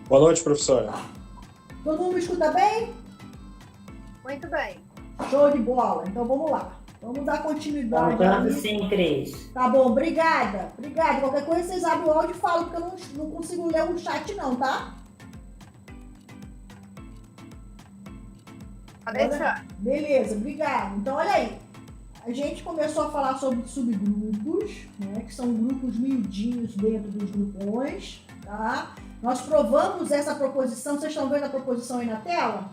Boa noite, professora. Todo mundo me escuta bem? Muito bem. Show de bola. Então vamos lá. Vamos dar continuidade. Voltando sim, Cris. Tá bom, obrigada. Obrigada. Qualquer coisa vocês abrem o áudio e falam, porque eu não consigo ler o chat não, tá? Pode deixar. Beleza, obrigada. Então, olha aí. A gente começou a falar sobre subgrupos, né? Que são grupos miudinhos dentro dos grupões, tá? Nós provamos essa proposição. Vocês estão vendo a proposição aí na tela?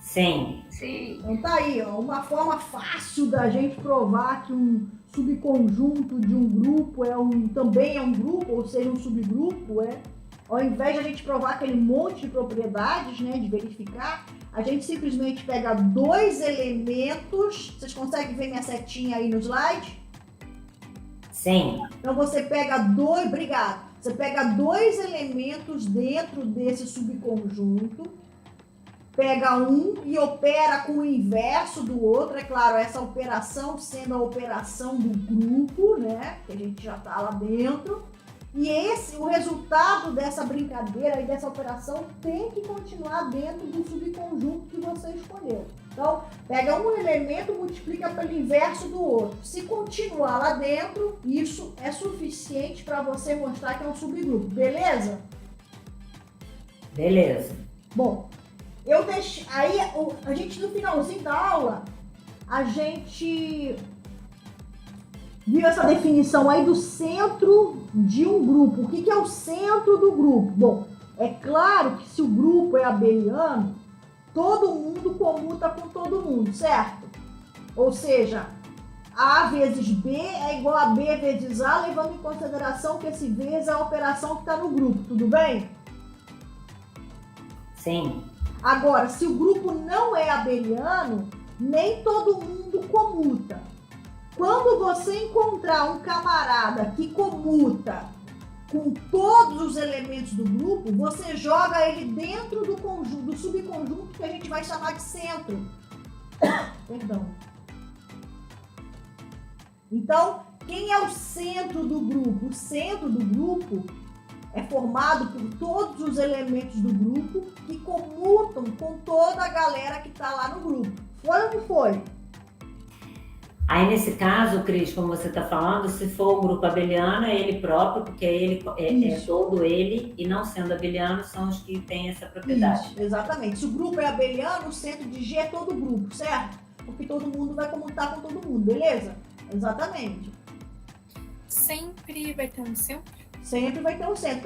Sim. Sim. Então tá aí, ó, uma forma fácil da gente provar que um subconjunto de um grupo também é um grupo, ou seja, um subgrupo, ao invés de a gente provar aquele monte de propriedades, né, de verificar, a gente simplesmente pega dois elementos. Vocês conseguem ver minha setinha aí no slide? Sim. Então você pega obrigado. Você pega dois elementos dentro desse subconjunto, pega um e opera com o inverso do outro. É claro, essa operação sendo a operação do grupo, né? Que a gente já tá lá dentro. E o resultado dessa brincadeira e dessa operação tem que continuar dentro do subconjunto que você escolheu. Então, pega um elemento e multiplica pelo inverso do outro. Se continuar lá dentro, isso é suficiente para você mostrar que é um subgrupo, beleza? Beleza. Bom, eu deixei. Aí, a gente no finalzinho da aula, a gente viu essa definição aí do centro de um grupo. O que é o centro do grupo? Bom, é claro que se o grupo é abeliano, todo mundo comuta com todo mundo, certo? Ou seja, A vezes B é igual a B vezes A, levando em consideração que esse vezes é a operação que está no grupo, tudo bem? Sim. Agora, se o grupo não é abeliano, nem todo mundo comuta. Quando você encontrar um camarada que comuta com todos os elementos do grupo, você joga ele dentro do conjunto, do subconjunto que a gente vai chamar de centro. Perdão. Então, quem é o centro do grupo? O centro do grupo é formado por todos os elementos do grupo que comutam com toda a galera que está lá no grupo. Foi ou não foi? Aí, nesse caso, Cris, como você está falando, se for o grupo abeliano, é ele próprio, porque ele é todo ele, e não sendo abeliano, são os que têm essa propriedade. Isso, exatamente. Se o grupo é abeliano, o centro de G é todo o grupo, certo? Porque todo mundo vai comutar com todo mundo, beleza? Exatamente. Sempre vai ter um centro? Sempre vai ter um centro.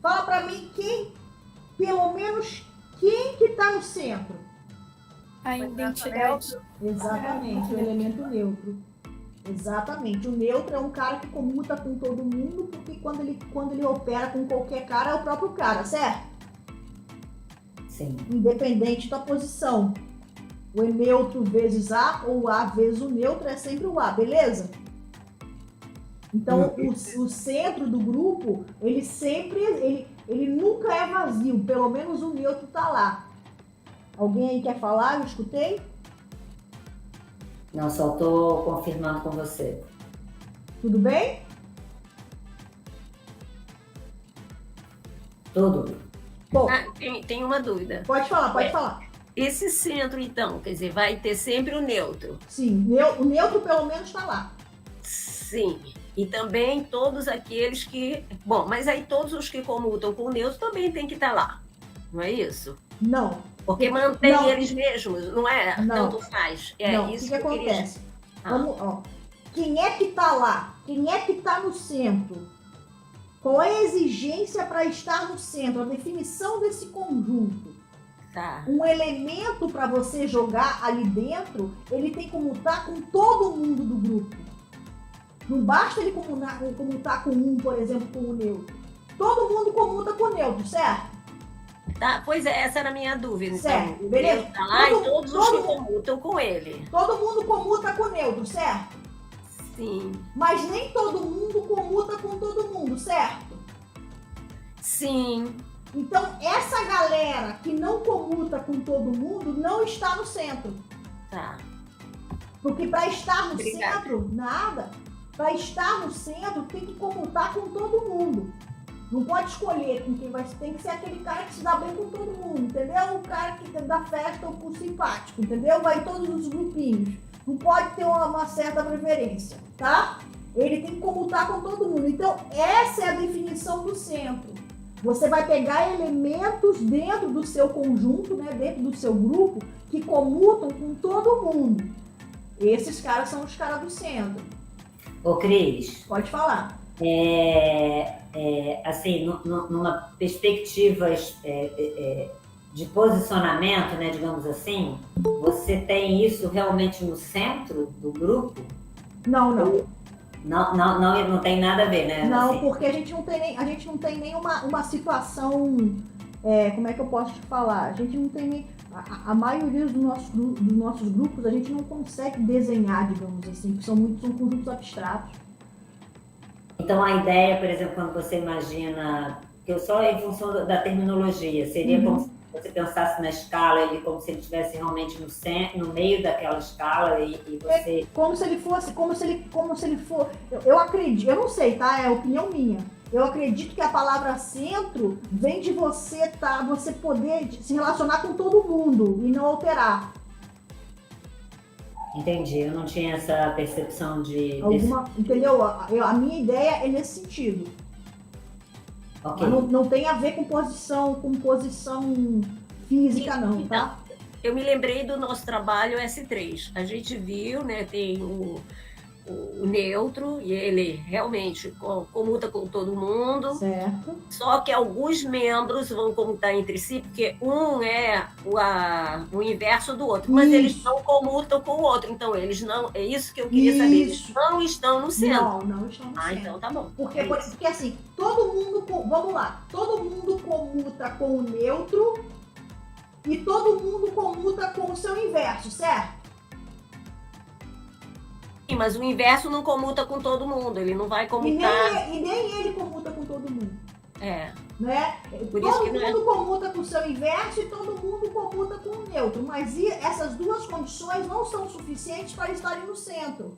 Fala pra mim pelo menos quem que tá no centro? A identidade. Exatamente, o elemento neutro. Exatamente. O neutro é um cara que comuta com todo mundo, porque quando ele opera com qualquer cara, é o próprio cara, certo? Sim. Independente da posição. O E neutro vezes A ou A vezes o neutro é sempre o A, beleza? Então, o centro do grupo, ele nunca é vazio, pelo menos o neutro tá lá. Alguém aí quer falar? Eu escutei? Não, só estou confirmando com você. Tudo bem? Tudo. Bom, Tem uma dúvida. pode falar. Esse centro, então, quer dizer, vai ter sempre o neutro. Sim, o neutro pelo menos tá lá. Sim. E também todos aqueles que... Bom, mas aí todos os que comutam com o neutro também tem que estar lá. Não é isso? Não. Porque mantém Não. eles mesmos, não é? Não. Tanto faz. É Não, isso o que eu queria... acontece? Vamos, ó. Quem é que tá lá? Quem é que tá no centro? Qual é a exigência para estar no centro? A definição desse conjunto. Tá. Um elemento para você jogar ali dentro, ele tem que comutar com todo mundo do grupo. Não basta ele comutar com um, por exemplo, com o neutro. Todo mundo comuta com o neutro, certo? Tá, pois é, essa era a minha dúvida. Certo, Então, beleza. o neutro tá lá e todos os que todo- comutam com ele. Todo mundo comuta com o neutro, certo? Sim. Mas nem todo mundo comuta com todo mundo, certo? Sim. Então, essa galera que não comuta com todo mundo não está no centro. Tá. Porque para estar no Obrigada. centro, nada. Para estar no centro, tem que comutar com todo mundo. Não pode escolher com quem vai. Tem que ser aquele cara que se dá bem com todo mundo, entendeu? O cara que da festa, o simpático, entendeu? Vai em todos os grupinhos. Não pode ter uma certa preferência, tá? Ele tem que comutar com todo mundo. Então, essa é a definição do centro. Você vai pegar elementos dentro do seu conjunto, né, dentro do seu grupo, que comutam com todo mundo. Esses caras são os caras do centro. Ô, Cris. Pode falar. Assim, numa perspectiva de posicionamento, né, digamos assim, você tem isso realmente no centro do grupo? Não. Não tem nada a ver, né? Não, assim. porque a gente não tem nem uma situação, como é que eu posso te falar? A gente não tem nem, a maioria dos nossos grupos, a gente não consegue desenhar, digamos assim, porque são conjuntos abstratos. Então a ideia, por exemplo, quando você imagina, que eu só em função da terminologia, seria como se você pensasse na escala, ele como se ele estivesse realmente no centro, no meio daquela escala e você... Como se ele for... Eu acredito, eu não sei, tá? É opinião minha. Eu acredito que a palavra centro vem de você poder se relacionar com todo mundo e não alterar. Entendi, eu não tinha essa percepção Entendeu? A minha ideia é nesse sentido. Okay. Não tem a ver com posição física, não, tá? Eu me lembrei do nosso trabalho S3. A gente viu, né, tem o neutro, e ele realmente comuta com todo mundo. Certo. Só que alguns membros vão comutar entre si, porque um é o inverso do outro, mas eles não comutam com o outro. Então, eles não... É isso que eu queria saber. Eles não estão no centro. Não estão no centro. Então tá bom. Porque assim, todo mundo... Vamos lá. Todo mundo comuta com o neutro e todo mundo comuta com o seu inverso, certo? Sim, mas o inverso não comuta com todo mundo, ele não vai comutar. E nem ele comuta com todo mundo. Né? Por todo isso que mundo comuta com o seu inverso e todo mundo comuta com o neutro. Mas essas duas condições não são suficientes para estarem no centro.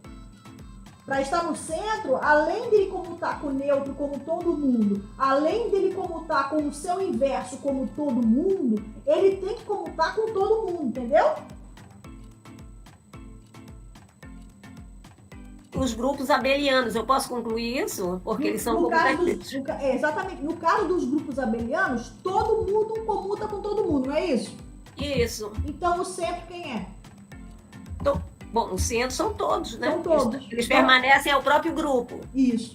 Para estar no centro, além dele comutar com o neutro como todo mundo, além dele comutar com o seu inverso como todo mundo, ele tem que comutar com todo mundo, entendeu? Os grupos abelianos, eu posso concluir isso? Porque eles são exatamente. No caso dos grupos abelianos, todo mundo comuta com todo mundo, não é isso? Isso. Então, o centro quem é? Bom, o centro são todos, né? São todos. Eles permanecem ao próprio grupo. Isso.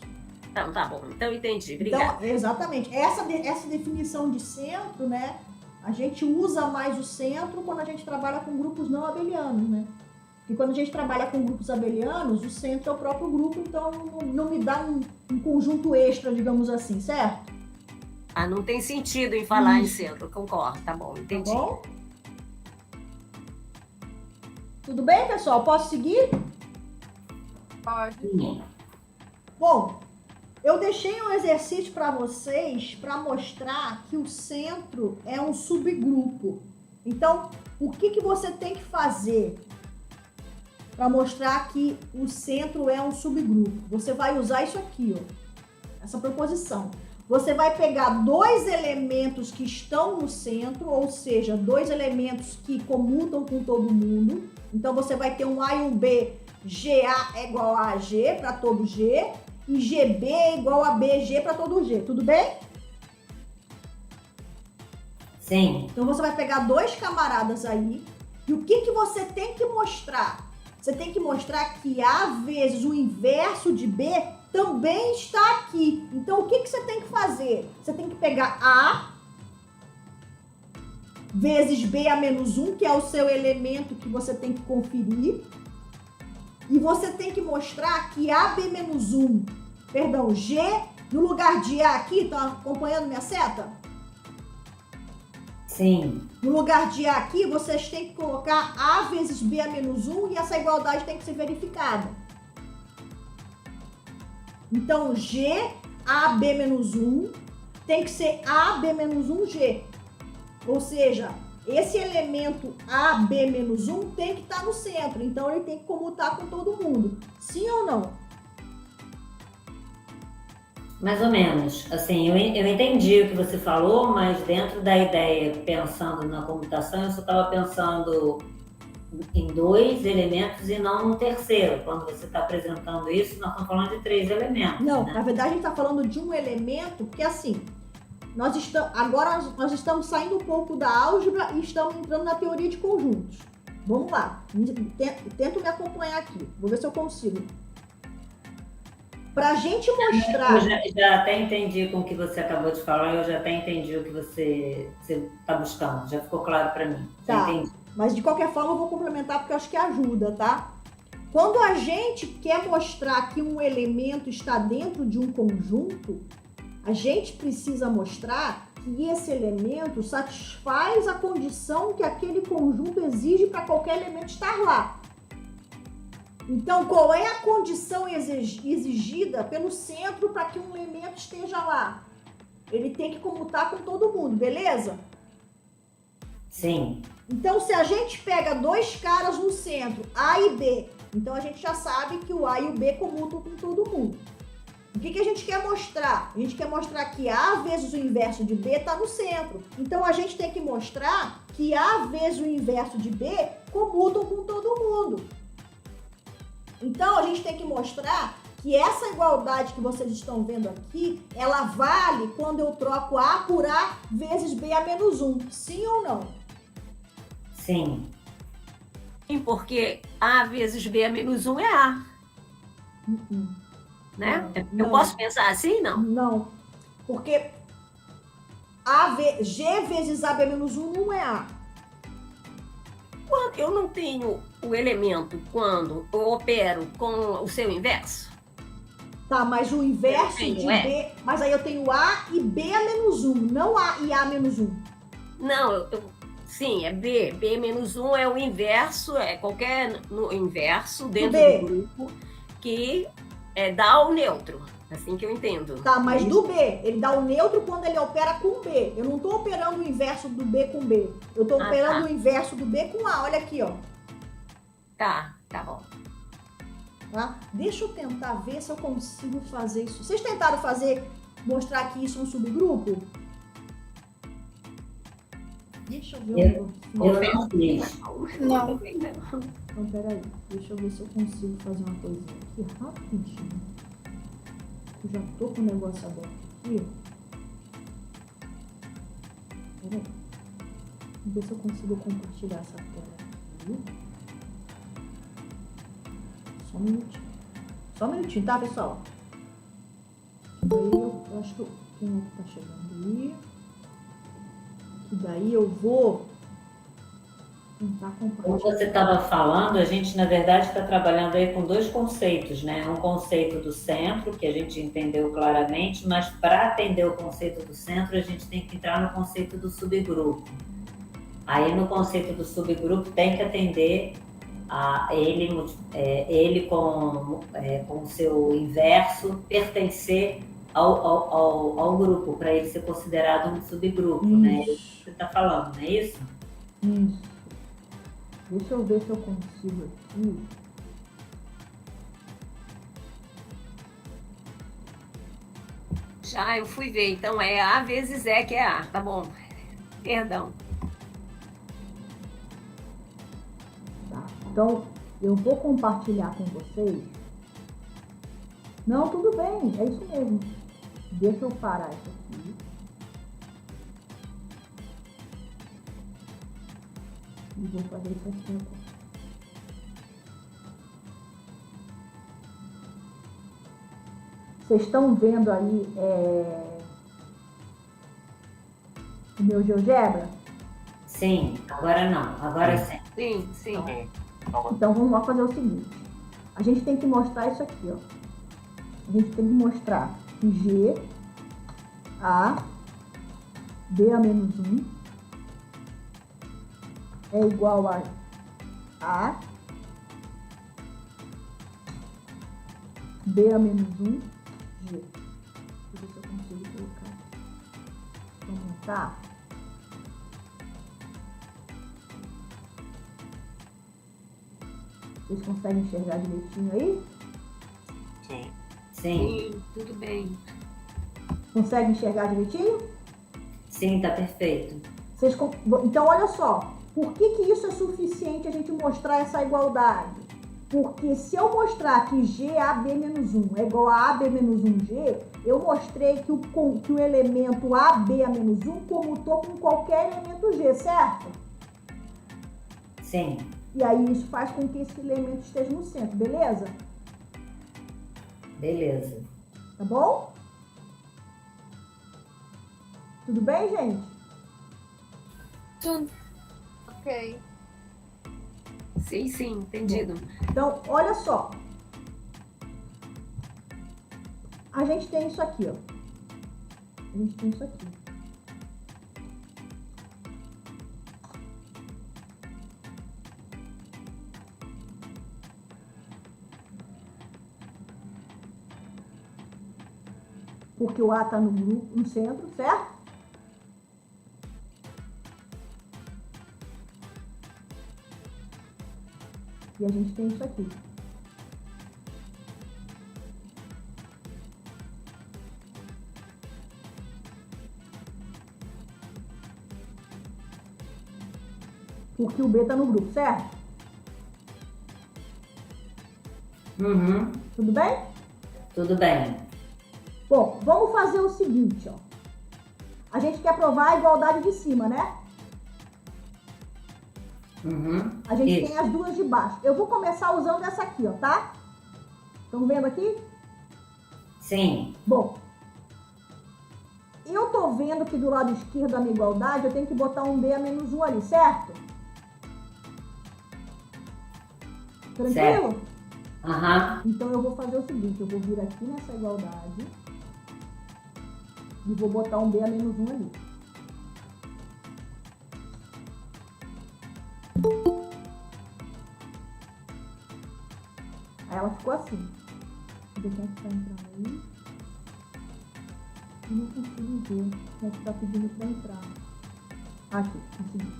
Então, tá bom. Então, entendi. Obrigada. Então, exatamente. Essa definição de centro, né? A gente usa mais o centro quando a gente trabalha com grupos não abelianos, né? E quando a gente trabalha com grupos abelianos, o centro é o próprio grupo, então não me dá um conjunto extra, digamos assim, certo? Não tem sentido em falar em centro, concordo, tá bom, entendi. Tá bom? Tudo bem, pessoal? Posso seguir? Pode. Sim. Bom, eu deixei um exercício para vocês para mostrar que o centro é um subgrupo. Então, o que você tem que fazer para mostrar que o centro é um subgrupo? Você vai usar isso aqui, ó, essa proposição. Você vai pegar dois elementos que estão no centro, ou seja, dois elementos que comutam com todo mundo. Então, você vai ter um A e um B, GA é igual a AG para todo G, e GB é igual a BG para todo G. Tudo bem? Sim. Então, você vai pegar dois camaradas aí, e o que você tem que mostrar? Você tem que mostrar que A vezes o inverso de B também está aqui. Então, o que você tem que fazer? Você tem que pegar A vezes B a menos 1, que é o seu elemento que você tem que conferir. E você tem que mostrar que AB menos 1, perdão, G, no lugar de A aqui, tá acompanhando minha seta? Sim. No lugar de A aqui, vocês têm que colocar A vezes B a menos 1 e essa igualdade tem que ser verificada. Então, G, AB menos 1 tem que ser AB menos 1G. Ou seja, esse elemento AB menos 1 tem que estar no centro. Então, ele tem que comutar com todo mundo. Sim ou não? Mais ou menos. Assim, eu entendi o que você falou, mas dentro da ideia, pensando na computação, eu só estava pensando em 2 elementos e não no terceiro. Quando você está apresentando isso, nós estamos falando de 3 elementos. Não, né? na verdade a gente está falando de um elemento que, assim, agora nós estamos saindo um pouco da álgebra e estamos entrando na teoria de conjuntos. Vamos lá, tento me acompanhar aqui, vou ver se eu consigo. Para a gente mostrar... Eu já até entendi com o que você acabou de falar, eu já até entendi o que você está buscando, já ficou claro para mim. Já Tá, entendi. mas de qualquer forma eu vou complementar porque eu acho que ajuda, tá? Quando a gente quer mostrar que um elemento está dentro de um conjunto, a gente precisa mostrar que esse elemento satisfaz a condição que aquele conjunto exige para qualquer elemento estar lá. Então, qual é a condição exigida pelo centro para que um elemento esteja lá? Ele tem que comutar com todo mundo, beleza? Sim. Então, se a gente pega 2 caras no centro, A e B, então a gente já sabe que o A e o B comutam com todo mundo. O que a gente quer mostrar? A gente quer mostrar que A vezes o inverso de B está no centro. Então, a gente tem que mostrar que A vezes o inverso de B comutam com todo mundo. Então, a gente tem que mostrar que essa igualdade que vocês estão vendo aqui, ela vale quando eu troco A por A vezes B a menos 1. Sim ou não? Sim. Sim, porque A vezes B a menos 1 é A, né? Não. Eu posso pensar assim? Não. Não. Porque G vezes AB menos 1 não é A. Quando eu não tenho o elemento quando eu opero com o seu inverso? Tá, mas o inverso Eu tenho, de B... Mas aí eu tenho A e B a menos 1, não A e A menos 1. Não, sim, é B. B menos 1 é o inverso, é qualquer inverso dentro do grupo que dá o neutro. Assim que eu entendo. Tá, mas do B, ele dá o neutro quando ele opera com B. Eu não tô operando o inverso do B com B. Eu tô operando o inverso do B com A. Olha aqui, ó. Tá bom. Tá? Deixa eu tentar ver se eu consigo fazer isso. Vocês tentaram mostrar que isso é um subgrupo? Deixa eu ver um pouquinho. Eu fiz. Não. Então, peraí. Deixa eu ver se eu consigo fazer uma coisinha aqui rapidinho. Eu já tô com o negócio aberto aqui. Peraí. Vamos ver se eu consigo compartilhar essa tela aqui. Só um minutinho. Só um minutinho, tá, pessoal? Daí eu acho que quem é que tá chegando aí? Que daí eu vou tentar compartilhar. Como você estava falando, a gente, na verdade, está trabalhando aí com 2 conceitos, né? Um conceito do centro, que a gente entendeu claramente, mas para atender o conceito do centro, a gente tem que entrar no conceito do subgrupo. Aí, no conceito do subgrupo, tem que atender a ele com o seu inverso pertencer ao grupo, para ele ser considerado um subgrupo, né? É isso que você está falando, não é isso? Isso. Deixa eu ver se eu consigo aqui. Já eu fui ver. Então é A vezes E que é A. Tá bom. Perdão. Tá. Então, eu vou compartilhar com vocês. Não, tudo bem. É isso mesmo. Deixa eu parar isso aqui. E vou fazer isso aqui agora. Vocês estão vendo aí o meu GeoGebra? Sim, agora não, agora sim. Sim. Então vamos lá fazer o seguinte. A gente tem que mostrar isso aqui, ó. A gente tem que mostrar que G, A, B a menos 1 é igual a B a menos 1, G. Deixa eu ver se eu consigo colocar. Vamos montar. Vocês conseguem enxergar direitinho aí? Sim. Sim. Tudo bem. Consegue enxergar direitinho? Sim, tá perfeito. Então, olha só. Por que isso é suficiente a gente mostrar essa igualdade? Porque se eu mostrar que GAB-1 é igual a AB-1G, eu mostrei que o elemento AB-1 comutou com qualquer elemento G, certo? Sim. E aí isso faz com que esse elemento esteja no centro, beleza? Beleza. Tá bom? Tudo bem, gente? Tudo. Ok. Sim, sim, entendido. Então, olha só. A gente tem isso aqui, ó. A gente tem isso aqui. Porque o A está no grupo, no centro, certo? E a gente tem isso aqui. Porque o B está no grupo, certo? Uhum. Tudo bem? Tudo bem. Bom, vamos fazer o seguinte, ó. A gente quer provar a igualdade de cima, né? Uhum. A gente Isso. tem as duas de baixo. Eu vou começar usando essa aqui, ó, tá? Estão vendo aqui? Sim. Bom, eu tô vendo que do lado esquerdo da minha igualdade eu tenho que botar um B a menos 1 ali, certo? Tranquilo? Certo. Aham. Então eu vou fazer o seguinte, eu vou vir aqui nessa igualdade e vou botar um B a menos 1 ali. Aí ela ficou assim. Deixa eu ver quem é que tá entrando aí. Eu não consigo ver quem é que tá pedindo pra entrar. Aqui, consegui.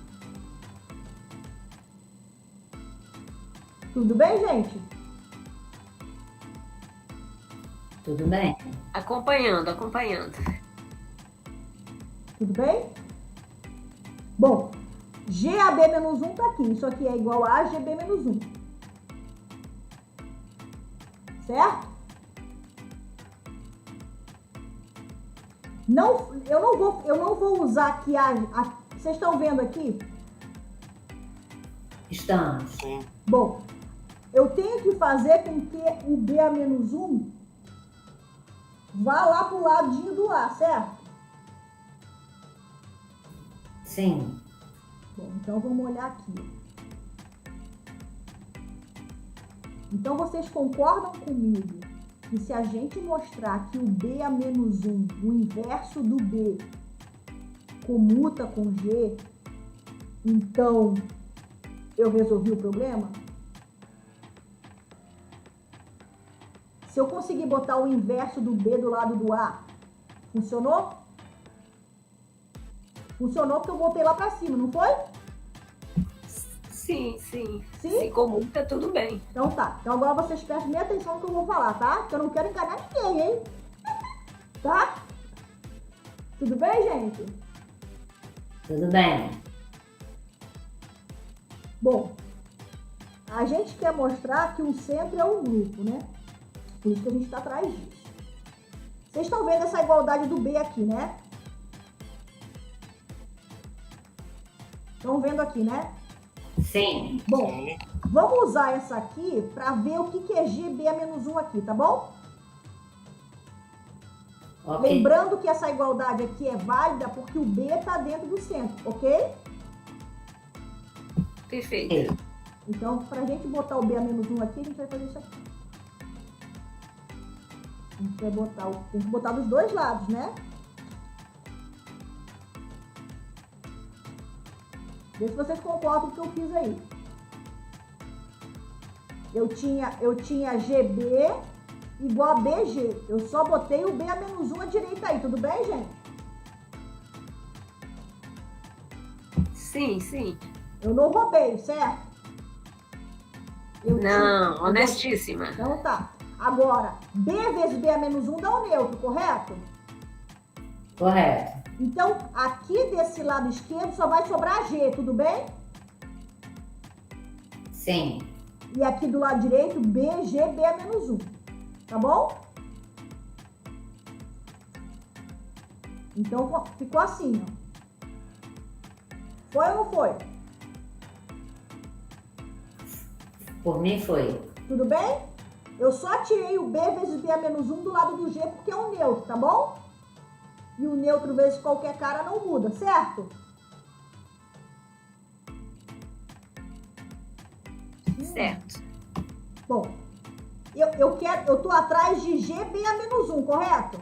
Tudo bem, gente? Tudo bem. Acompanhando, acompanhando. Tudo bem? Bom, GAB-1 tá aqui. Isso aqui é igual a GB-1. Certo? Não, eu não vou usar aqui vocês estão vendo aqui? Estamos. Sim. Bom, eu tenho que fazer com que o B a menos 1 vá lá pro ladinho do A, certo? Sim. Bom, então vamos olhar aqui. Então vocês concordam comigo que se a gente mostrar que o B a menos 1, o inverso do B, comuta com G, então eu resolvi o problema? Se eu conseguir botar o inverso do B do lado do A, funcionou? Funcionou porque eu voltei lá pra cima, não foi? Sim, sim. Sim? Se comunica, tudo bem. Então tá. Então agora vocês prestem bem atenção no que eu vou falar, tá? Que eu não quero enganar ninguém, hein? Tá? Tudo bem, gente? Tudo bem. Bom, a gente quer mostrar que o centro é um grupo, né? Por isso que a gente está atrás disso. Vocês estão vendo essa igualdade do B aqui, né? Estão vendo aqui, né? Sim. Bom, Sim. vamos usar essa aqui para ver o que é GB a menos 1 aqui, tá bom? Ok. Lembrando que essa igualdade aqui é válida porque o B está dentro do centro, ok? Perfeito. Então, para a gente botar o B a menos 1 aqui, a gente vai fazer isso aqui. A gente vai botar, tem que botar dos dois lados, né? Vê se vocês concordam com o que eu fiz aí. Eu tinha GB igual a BG. Eu só botei o B a menos 1 à direita aí, tudo bem, gente? Sim, sim. Eu não roubei, certo? Não, honestíssima. Então tá. Agora, B vezes B a menos 1 dá um neutro, correto? Correto. Então, aqui desse lado esquerdo só vai sobrar G, tudo bem? Sim. E aqui do lado direito, B, G, B a menos 1. Tá bom? Então, ficou assim, ó. Foi ou não foi? Por mim foi. Tudo bem? Eu só tirei o B vezes B a menos 1 do lado do G porque é um neutro, tá bom? E o neutro vezes qualquer cara não muda, certo? Certo. Bom, eu tô atrás de GB a menos 1, correto?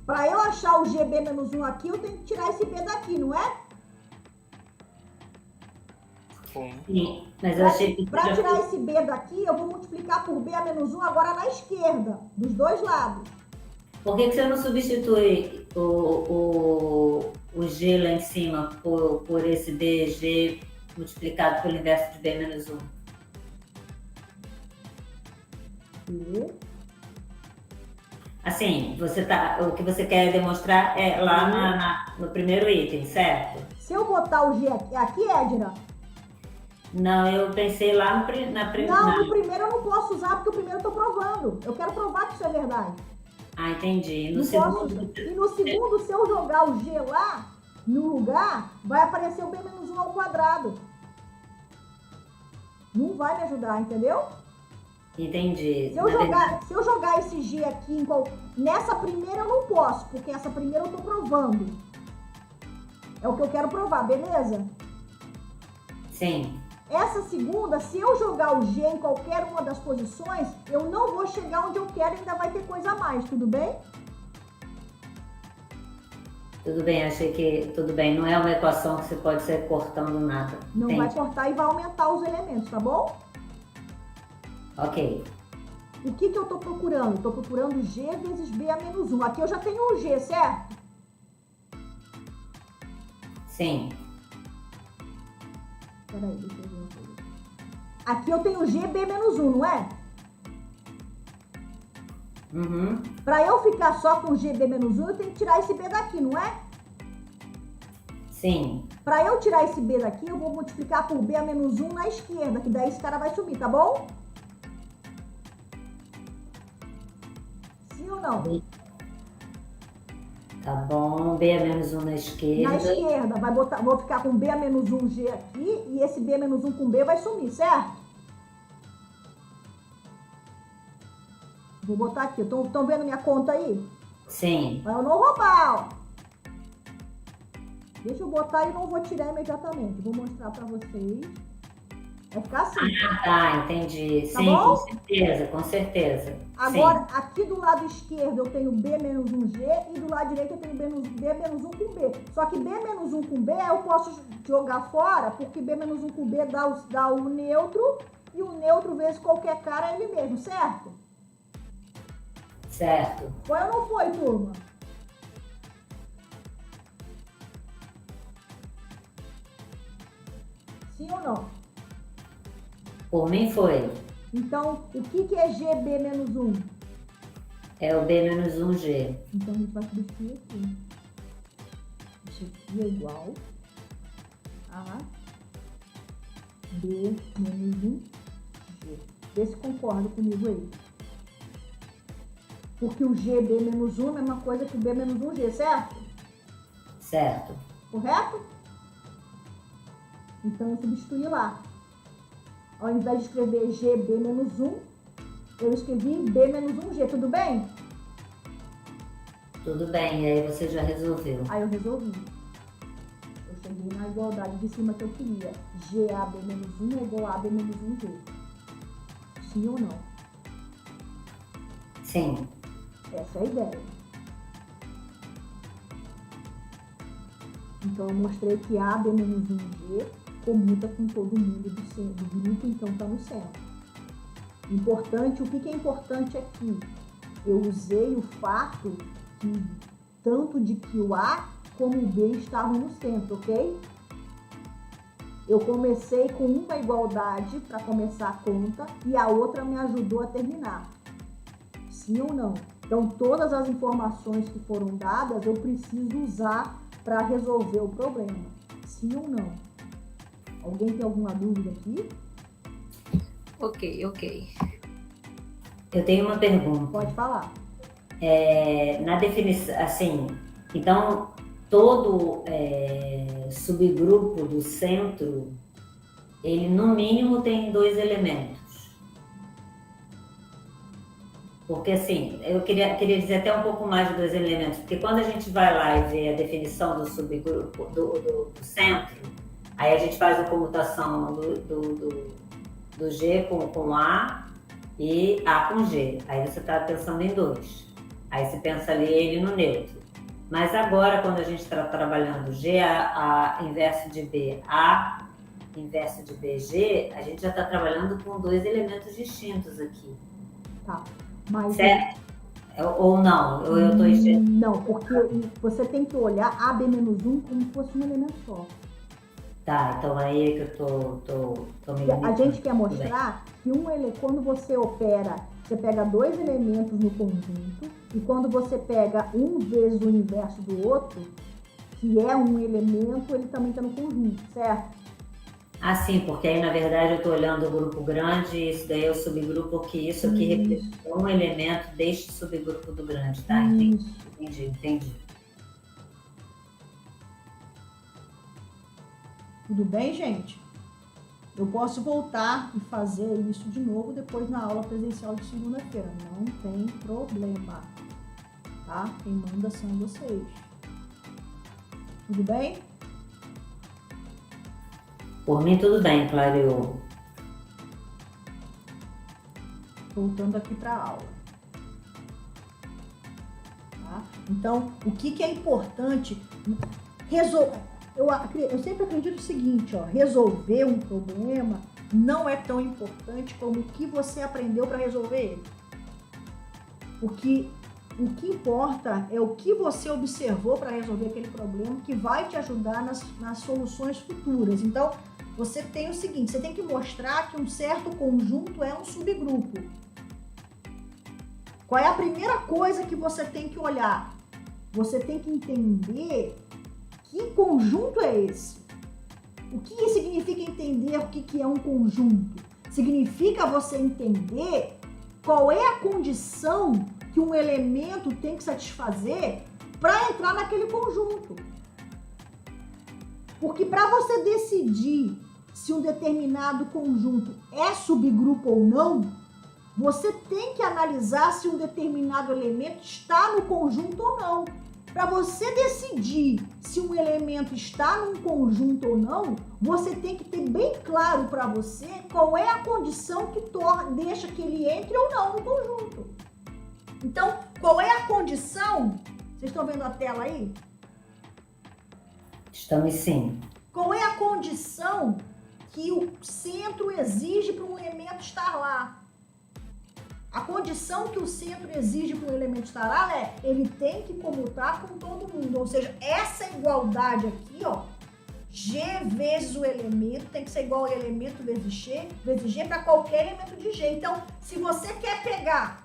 Para eu achar o GB menos 1 aqui, eu tenho que tirar esse B daqui, não é? Sim. Mas eu achei que... Para tirar esse B daqui, eu vou multiplicar por B a menos 1 agora na esquerda, dos dois lados. Por que você não substitui o G lá em cima por esse BG multiplicado pelo inverso de B menos 1? E... Assim, o que você quer demonstrar é lá no primeiro item, certo? Se eu botar o G aqui, Edna... Não, eu pensei lá na primeira. Não, no primeiro eu não posso usar, porque o primeiro eu tô provando. Eu quero provar que isso é verdade. Ah, entendi. No Não segundo... posso... E no segundo, se eu jogar o G lá, no lugar, vai aparecer o B menos 1 ao quadrado. Não vai me ajudar, entendeu? Entendi. Se eu jogar esse G aqui, nessa primeira eu não posso, porque essa primeira eu tô provando. É o que eu quero provar, beleza? Sim. Essa segunda, se eu jogar o G em qualquer uma das posições, eu não vou chegar onde eu quero e ainda vai ter coisa a mais, tudo bem? Tudo bem, achei que tudo bem. Não é uma equação que você pode sair cortando nada. Não Entendi. vai cortar e vai aumentar os elementos, tá bom? Ok. O que eu tô procurando? Estou procurando G vezes B a menos 1. Aqui eu já tenho um G, certo? Sim. Peraí, deixa eu ver uma coisa. Aqui eu tenho GB menos 1, não é? Uhum. Para eu ficar só com GB menos 1, eu tenho que tirar esse B daqui, não é? Sim. Para eu tirar esse B daqui, eu vou multiplicar por B a menos 1 na esquerda, que daí esse cara vai sumir, tá bom? Sim ou não? Tá bom. B a menos 1 na esquerda. Na esquerda, vou ficar com B a menos 1G aqui, e esse B menos 1 com B vai sumir, certo? Vou botar aqui, estão vendo minha conta aí? Sim. Pra eu não roubar, ó. Deixa eu botar e não vou tirar imediatamente. Vou mostrar pra vocês. Vai ficar assim. Ah, tá, entendi. Tá Sim, bom? com certeza, com certeza. Agora, Sim. aqui do lado esquerdo eu tenho B menos 1G e do lado direito eu tenho B menos 1 com B. Só que B menos 1 com B eu posso jogar fora, porque B menos 1 com B dá o neutro, e o neutro vezes qualquer cara é ele mesmo, certo? Certo. Foi ou não foi, turma? Sim ou não? Por mim foi. Então, o que é GB menos 1? É o B menos 1G. Então, a gente vai substituir aqui. Isso aqui é igual a B menos 1G. Vê se concorda comigo aí. Porque o GB menos 1 é a mesma coisa que o B menos 1G, certo? Certo. Correto? Então, eu substituí lá. Ao invés de escrever GB menos 1, eu escrevi B menos 1G, tudo bem? Tudo bem, e aí você já resolveu. Aí eu resolvi. Eu cheguei na igualdade de cima que eu queria. GAB menos 1 é igual a AB menos 1G. Sim ou não? Sim. Essa é a ideia. Então, eu mostrei que AB menos 1G comuta com todo mundo do grupo, então está no centro. Importante, o que é importante aqui? Eu usei o fato que tanto de que o A como o B estavam no centro, ok? Eu comecei com uma igualdade para começar a conta e a outra me ajudou a terminar. sim ou não. Então, todas as informações que foram dadas, eu preciso usar para resolver o problema. Sim ou não? Alguém tem alguma dúvida aqui? Ok. Eu tenho uma pergunta. Pode falar. Na definição, assim, então, todo subgrupo do centro, ele no mínimo tem 2 elementos. Porque, assim, eu queria dizer até um pouco mais de 2 elementos, porque quando a gente vai lá e vê a definição do subgrupo do centro, aí a gente faz a comutação do G com A e A com G. Aí você está pensando em 2. Aí você pensa ali ele no neutro. Mas agora, quando a gente está trabalhando G A inverso de B, A inverso de BG, a gente já está trabalhando com 2 elementos distintos aqui. Tá. Mas certo? Ou não? Ou eu estou enxergando? Não, porque você tem que olhar AB-1 como se fosse um elemento só. Tá, então aí é que eu tô me limitando. A gente quer mostrar que quando você opera, você pega 2 elementos no conjunto, e quando você pega um vezes o inverso do outro, que é um elemento, ele também está no conjunto, certo? Ah, sim, porque aí na verdade eu estou olhando o grupo grande e isso daí é o subgrupo que isso aqui representa um elemento deste subgrupo do grande, tá? Entendi. Tudo bem, gente? Eu posso voltar e fazer isso de novo depois na aula presencial de segunda-feira. Não tem problema, tá? Quem manda são vocês. Tudo bem? Por mim tudo bem, clareou. Voltando aqui para a aula. Tá? Então, o que é importante resolver? Eu sempre acredito o seguinte, ó, resolver um problema não é tão importante como o que você aprendeu para resolver ele. Porque o que importa é o que você observou para resolver aquele problema que vai te ajudar nas soluções futuras. Então, você tem o seguinte, você tem que mostrar que um certo conjunto é um subgrupo. Qual é a primeira coisa que você tem que olhar? Você tem que entender que conjunto é esse. O que significa entender o que é um conjunto? Significa você entender qual é a condição que um elemento tem que satisfazer para entrar naquele conjunto. Porque para você decidir se um determinado conjunto é subgrupo ou não, você tem que analisar se um determinado elemento está no conjunto ou não. Para você decidir se um elemento está num conjunto ou não, você tem que ter bem claro para você qual é a condição que deixa que ele entre ou não no conjunto. Então, qual é a condição? Vocês estão vendo a tela aí? Estamos sim. Qual é a condição que o centro exige para um elemento estar lá? A condição que o centro exige para um elemento estar lá é ele tem que comutar com todo mundo. Ou seja, essa igualdade aqui, ó, G vezes o elemento tem que ser igual ao elemento vezes G para qualquer elemento de G. Então, se você quer pegar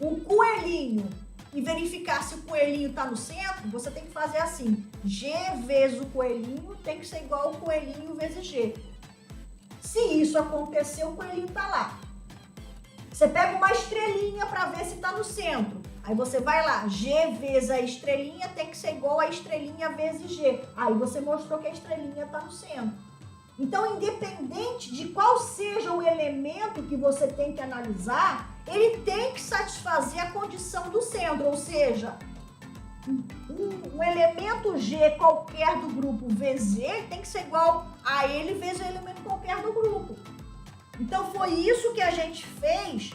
um coelhinho e verificar se o coelhinho está no centro, você tem que fazer assim. G vezes o coelhinho tem que ser igual ao coelhinho vezes G. Se isso acontecer, o coelhinho está lá. Você pega uma estrelinha para ver se está no centro. Aí você vai lá, G vezes a estrelinha tem que ser igual a estrelinha vezes G. Aí você mostrou que a estrelinha está no centro. Então, independente de qual seja o elemento que você tem que analisar, ele tem que satisfazer a condição do centro. Ou seja, um elemento G qualquer do grupo vezes ele tem que ser igual a ele vezes o elemento qualquer do grupo. Então, foi isso que a gente fez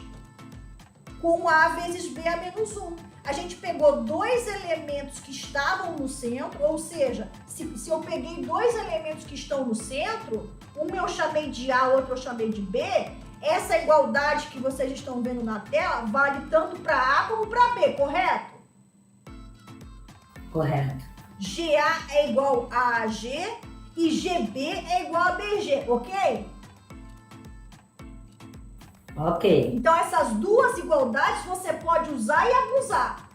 com A vezes B a menos 1. A gente pegou 2 elementos que estavam no centro, ou seja, se eu peguei 2 elementos que estão no centro, um eu chamei de A, outro eu chamei de B, essa igualdade que vocês estão vendo na tela vale tanto para A como para B, correto? Correto. GA é igual a AG e GB é igual a BG, ok? Ok. Então, essas duas igualdades você pode usar e abusar.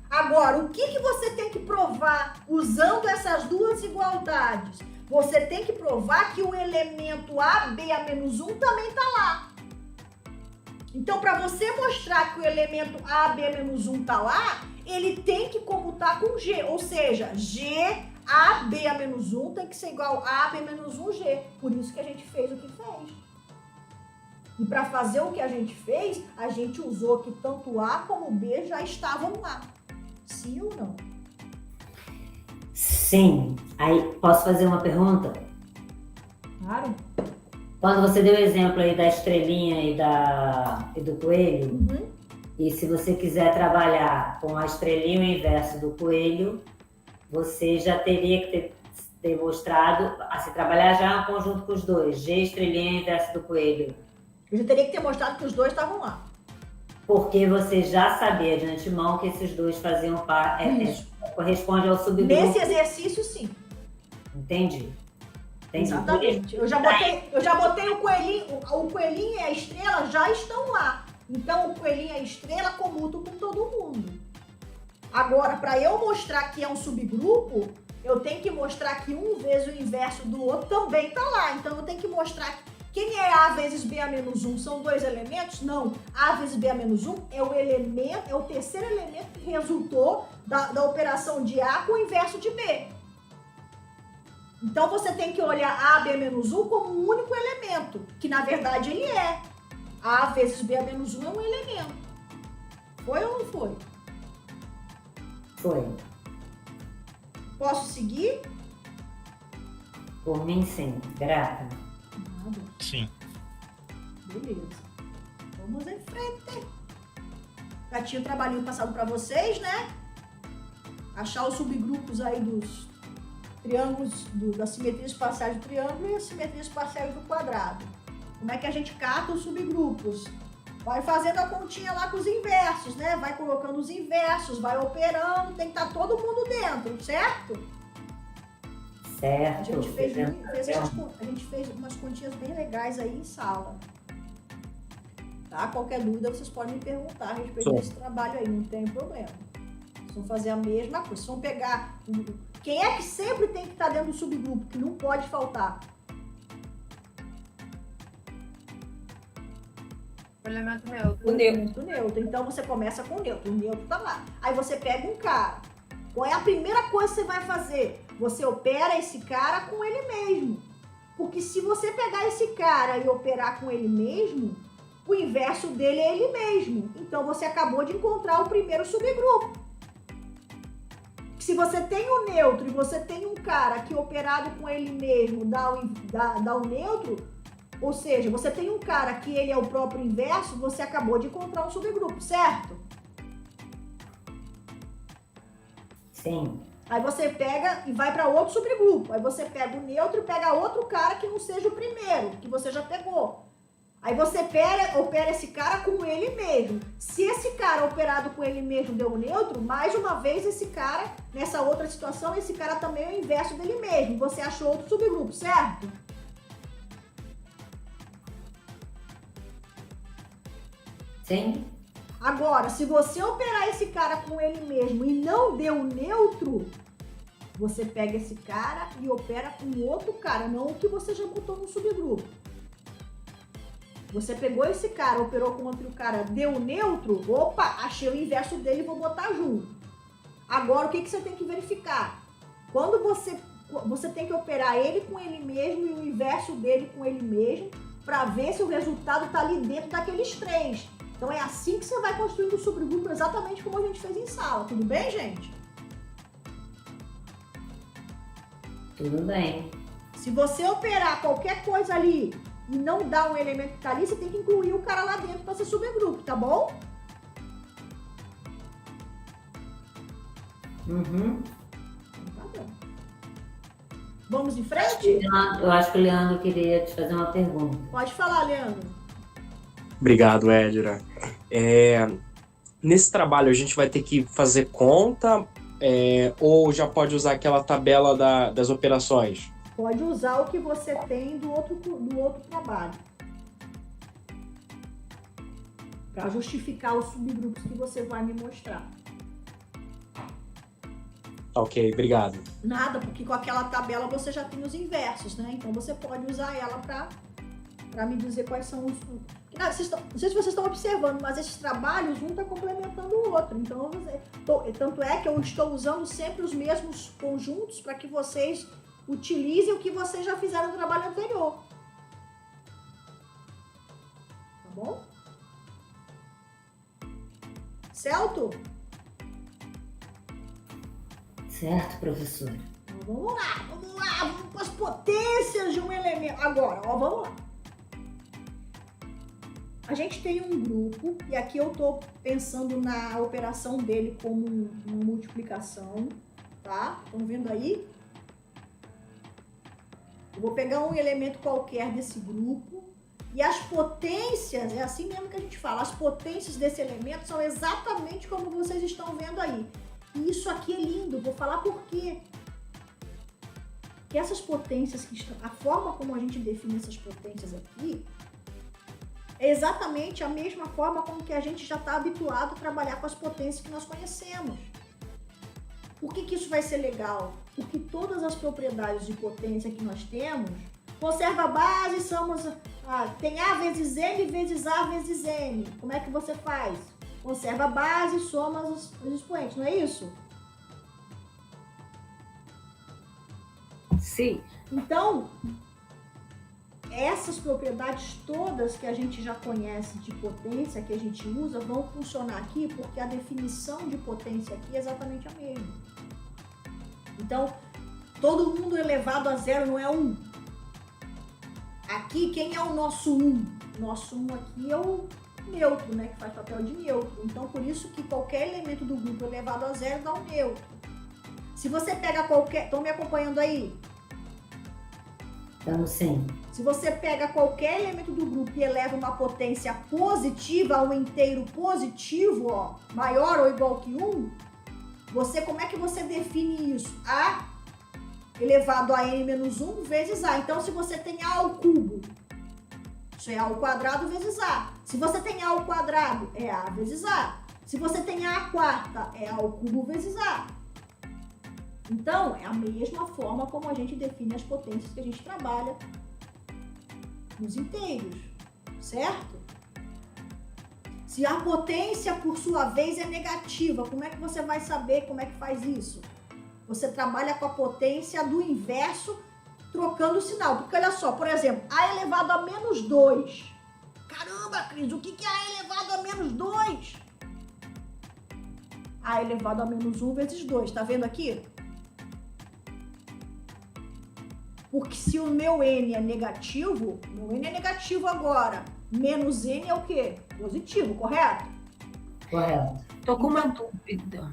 Agora, o que você tem que provar usando essas duas igualdades? Você tem que provar que o elemento AB a menos 1 também está lá. Então, para você mostrar que o elemento AB a menos 1 está lá, ele tem que comutar com G. Ou seja, G AB a menos 1 tem que ser igual a AB menos 1G. Por isso que a gente fez o que fez. E para fazer o que a gente fez, a gente usou que tanto A como B já estavam lá. Sim ou não? Sim. Aí, posso fazer uma pergunta? Claro. Quando você deu o exemplo aí da estrelinha e do coelho, e se você quiser trabalhar com a estrelinha e o inverso do coelho, você já teria que ter mostrado, assim, trabalhar já em conjunto com os dois, G, estrelinha e inverso do coelho. Eu já teria que ter mostrado que os dois estavam lá. Porque você já sabia de antemão que esses dois faziam parte, corresponde ao subgrupo. Nesse exercício, sim. Entendi. Exatamente. Eu já botei o coelhinho e a estrela já estão lá. Então, o coelhinho e a estrela comutam com todo mundo. Agora, para eu mostrar que é um subgrupo, eu tenho que mostrar que um vezes o inverso do outro também está lá. Então, eu tenho que mostrar que quem é A vezes B a menos 1 são dois elementos? Não. A vezes B a menos 1 é o elemento, é o terceiro elemento que resultou da operação de A com o inverso de B. Então, você tem que olhar A, B menos 1 como um único elemento, que na verdade ele é. A vezes B a menos 1 é um elemento. Foi ou não foi? Foi. Posso seguir? Por mim, sim. Grata. Nada. Sim. Beleza. Vamos em frente. Já tinha um trabalhinho passado para vocês, né? Achar os subgrupos aí dos triângulos, das simetrias parciais do triângulo e as simetrias parciais do quadrado. Como é que a gente cata os subgrupos? Vai fazendo a continha lá com os inversos, né? Vai colocando os inversos, vai operando, tem que estar todo mundo dentro, certo? Certo. A gente fez umas continhas bem legais aí em sala. Tá? Qualquer dúvida vocês podem me perguntar a respeito desse trabalho aí, não tem problema. Vocês vão fazer a mesma coisa. Vocês vão pegar... Quem é que sempre tem que estar dentro do subgrupo, que não pode faltar? O elemento neutro. O elemento neutro. Então você começa com o neutro. O neutro tá lá. Aí você pega um cara. Qual é a primeira coisa que você vai fazer? Você opera esse cara com ele mesmo. Porque se você pegar esse cara e operar com ele mesmo, o inverso dele é ele mesmo. Então você acabou de encontrar o primeiro subgrupo. Se você tem o neutro e você tem um cara que operado com ele mesmo dá o neutro, ou seja, você tem um cara que ele é o próprio inverso, você acabou de encontrar um subgrupo, certo? Sim. Aí você pega e vai para outro subgrupo. Aí você pega o neutro e pega outro cara que não seja o primeiro, que você já pegou. Aí você opera esse cara com ele mesmo. Se esse cara operado com ele mesmo deu o neutro, mais uma vez esse cara, nessa outra situação, esse cara também é o inverso dele mesmo. Você achou outro subgrupo, certo? Sim. Agora, se você operar esse cara com ele mesmo e não deu o neutro, você pega esse cara e opera com outro cara, não o que você já botou no subgrupo. Você pegou esse cara, operou com outro cara, deu neutro, opa, achei o inverso dele e vou botar junto. Agora, o que você tem que verificar? Quando você tem que operar ele com ele mesmo e o inverso dele com ele mesmo, para ver se o resultado está ali dentro daqueles três. Então, é assim que você vai construindo o subgrupo, exatamente como a gente fez em sala. Tudo bem, gente? Tudo bem. Se você operar qualquer coisa ali e não dar um elemento que está ali, você tem que incluir o cara lá dentro para ser subgrupo, tá bom? Uhum. Tá bom. Vamos em frente? Eu acho que o Leandro queria te fazer uma pergunta. Pode falar, Leandro. Obrigado, Edra. Nesse trabalho a gente vai ter que fazer conta ou já pode usar aquela tabela das operações? Pode usar o que você tem do outro trabalho. para justificar os subgrupos que você vai me mostrar. Ok, obrigado. Nada, porque com aquela tabela você já tem os inversos, né? Então você pode usar ela para me dizer quais são os... Não sei se vocês estão observando, mas esses trabalhos, um está complementando o outro. Então, tanto é que eu estou usando sempre os mesmos conjuntos para que vocês utilizem o que vocês já fizeram no trabalho anterior. Tá bom? Certo? Certo, professora. Então, vamos lá, vamos para as potências de um elemento. Agora, ó, vamos lá. A gente tem um grupo, e aqui eu estou pensando na operação dele como uma multiplicação, tá? Estão vendo aí? Eu vou pegar um elemento qualquer desse grupo, e as potências, é assim mesmo que a gente fala, as potências desse elemento são exatamente como vocês estão vendo aí. E isso aqui é lindo, vou falar por quê. Que essas potências que estão, a forma como a gente define essas potências aqui, é exatamente a mesma forma como que a gente já está habituado a trabalhar com as potências que nós conhecemos. Por que isso vai ser legal? Porque todas as propriedades de potência que nós temos, conserva a base, tem A vezes M vezes A vezes M. Como é que você faz? Conserva a base, soma os expoentes, não é isso? Sim. Então, essas propriedades todas que a gente já conhece de potência, que a gente usa, vão funcionar aqui porque a definição de potência aqui é exatamente a mesma. Então, todo mundo elevado a zero não é 1. Aqui, quem é o nosso 1? Nosso 1 aqui é o neutro, né? Que faz papel de neutro. Então, por isso que qualquer elemento do grupo elevado a zero dá um neutro. Se você pega qualquer... Estão me acompanhando aí? Então, sim. Se você pega qualquer elemento do grupo e eleva uma potência positiva a um inteiro positivo, ó, maior ou igual que 1, como é que você define isso? A elevado a n menos 1 vezes A. Então, se você tem A ao cubo, isso é A ao quadrado vezes A. Se você tem A ao quadrado, é A vezes A. Se você tem A à quarta, é A ao cubo vezes A. Então, é a mesma forma como a gente define as potências que a gente trabalha nos inteiros, certo? Se a potência, por sua vez, é negativa, como é que você vai saber como é que faz isso? Você trabalha com a potência do inverso, trocando o sinal. Porque olha só, por exemplo, A elevado a menos 2. Caramba, Cris, o que é A elevado a menos 2? A elevado a menos 1 vezes 2, tá vendo aqui? Porque se o meu N é negativo, agora. Menos N é o quê? Positivo, correto? Correto. Estou com uma dúvida.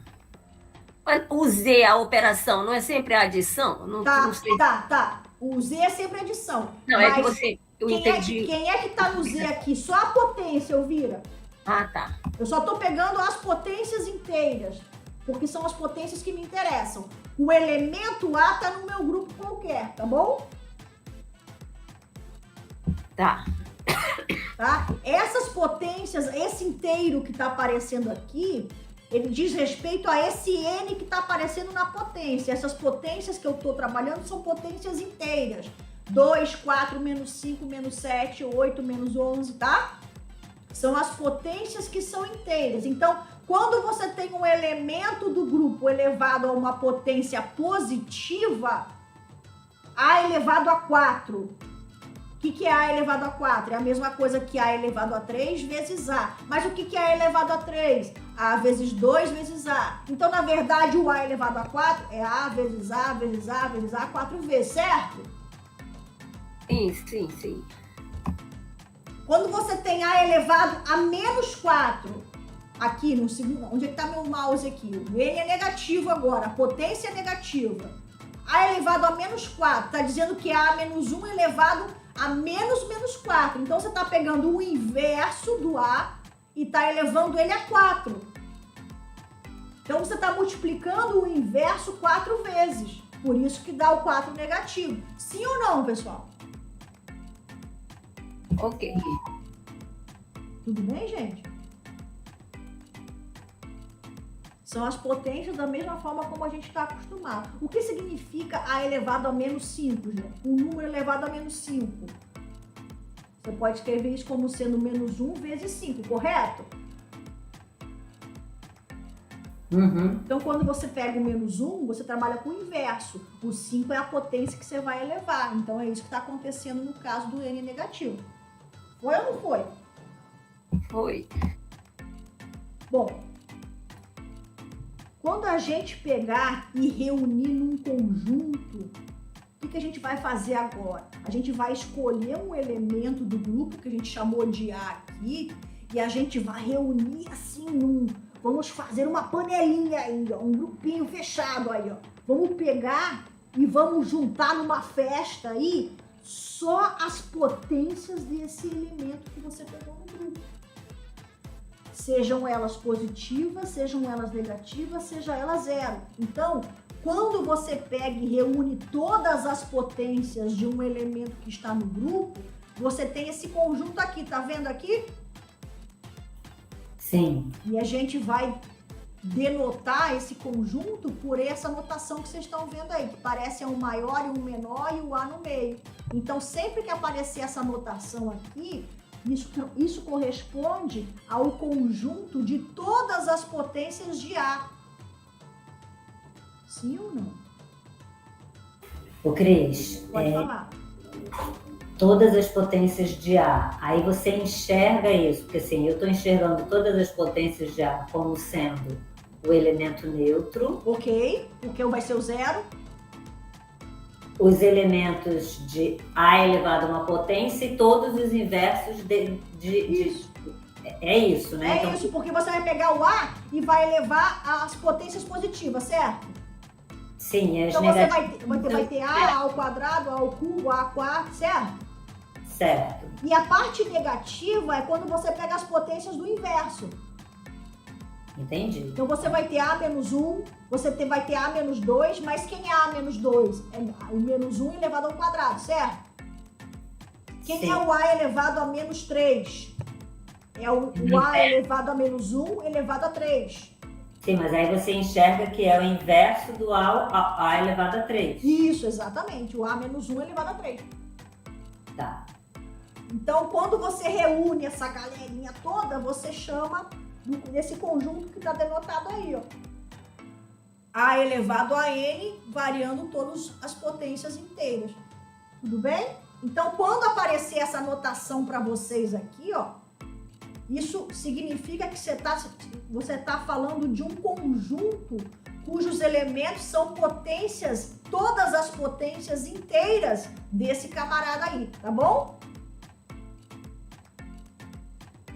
O Z, a operação, não é sempre a adição? Não sei. Tá. O Z é sempre adição. Não, é que você... Eu entendi. Quem é que tá no Z aqui? Só a potência, Elvira. Ah, tá. Eu só tô pegando as potências inteiras, porque são as potências que me interessam. O elemento A tá no meu grupo qualquer, tá bom? Tá. Essas potências, esse inteiro que tá aparecendo aqui, ele diz respeito a esse N que tá aparecendo na potência. Essas potências que eu tô trabalhando são potências inteiras. 2, 4, menos 5, menos 7, 8, menos 11, tá? São as potências que são inteiras. Então, quando você tem um elemento do grupo elevado a uma potência positiva, A elevado a 4. O que é A elevado a 4? É a mesma coisa que A elevado a 3 vezes A. Mas o que é A elevado a 3? A vezes 2 vezes A. Então, na verdade, o A elevado a 4 é A vezes A vezes A vezes A 4 vezes, certo? Sim. Quando você tem A elevado a menos 4, aqui no segundo, onde é que está meu mouse aqui? O N é negativo agora, a potência é negativa. A elevado a menos 4, está dizendo que A menos 1 elevado a menos 4. Então, você está pegando o inverso do A e está elevando ele a 4. Então, você está multiplicando o inverso 4 vezes. Por isso que dá o 4 negativo. Sim ou não, pessoal? Ok. Tudo bem, gente? São as potências da mesma forma como a gente está acostumado. O que significa A elevado a menos 5, gente? Um número elevado a menos 5. Você pode escrever isso como sendo menos 1 vezes 5, correto? Uhum. Então, quando você pega o menos 1, você trabalha com o inverso. O 5 é a potência que você vai elevar. Então, é isso que está acontecendo no caso do N negativo. Foi ou não foi? Foi. Bom, quando a gente pegar e reunir num conjunto, o que a gente vai fazer agora? A gente vai escolher um elemento do grupo que a gente chamou de A aqui e a gente vai reunir assim vamos fazer uma panelinha aí, ó, um grupinho fechado aí, ó. Vamos pegar e vamos juntar numa festa aí só as potências desse elemento que você pegou no grupo. Sejam elas positivas, sejam elas negativas, seja elas zero. Então, quando você pega e reúne todas as potências de um elemento que está no grupo, você tem esse conjunto aqui, tá vendo aqui? Sim. E a gente vai denotar esse conjunto por essa notação que vocês estão vendo aí, que parece um maior e um menor e o A no meio. Então, sempre que aparecer essa notação aqui, isso corresponde ao conjunto de todas as potências de A. Sim ou não? O Cris, Pode falar. todas as potências de A, aí você enxerga isso, porque assim, eu estou enxergando todas as potências de A como sendo o elemento neutro. Ok, porque vai ser o zero. Os elementos de A elevado a uma potência e todos os inversos Isso. É isso, né? É Então, isso, porque você vai pegar o A e vai elevar as potências positivas, certo? sim, as Então você negativas. vai ter A ao quadrado, A ao cubo, A ao quarto, certo? Certo. E a parte negativa é quando você pega as potências do inverso. Entendi. Então você vai ter A menos 1, vai ter A menos 2, mas quem é A menos 2? É o menos 1 elevado ao quadrado, certo? Quem Sim. é o A elevado a menos 3? É o A elevado a menos 1 elevado a 3. Sim, mas aí você enxerga que é o inverso do A elevado a 3. Isso, exatamente. O A menos 1 elevado a 3. Tá. Então, quando você reúne essa galerinha toda, você chama desse conjunto que está denotado aí, ó. A elevado a N, variando todas as potências inteiras. Tudo bem? Então, quando aparecer essa notação para vocês aqui, ó, isso significa que você tá falando de um conjunto cujos elementos são potências, todas as potências inteiras desse camarada aí, tá bom?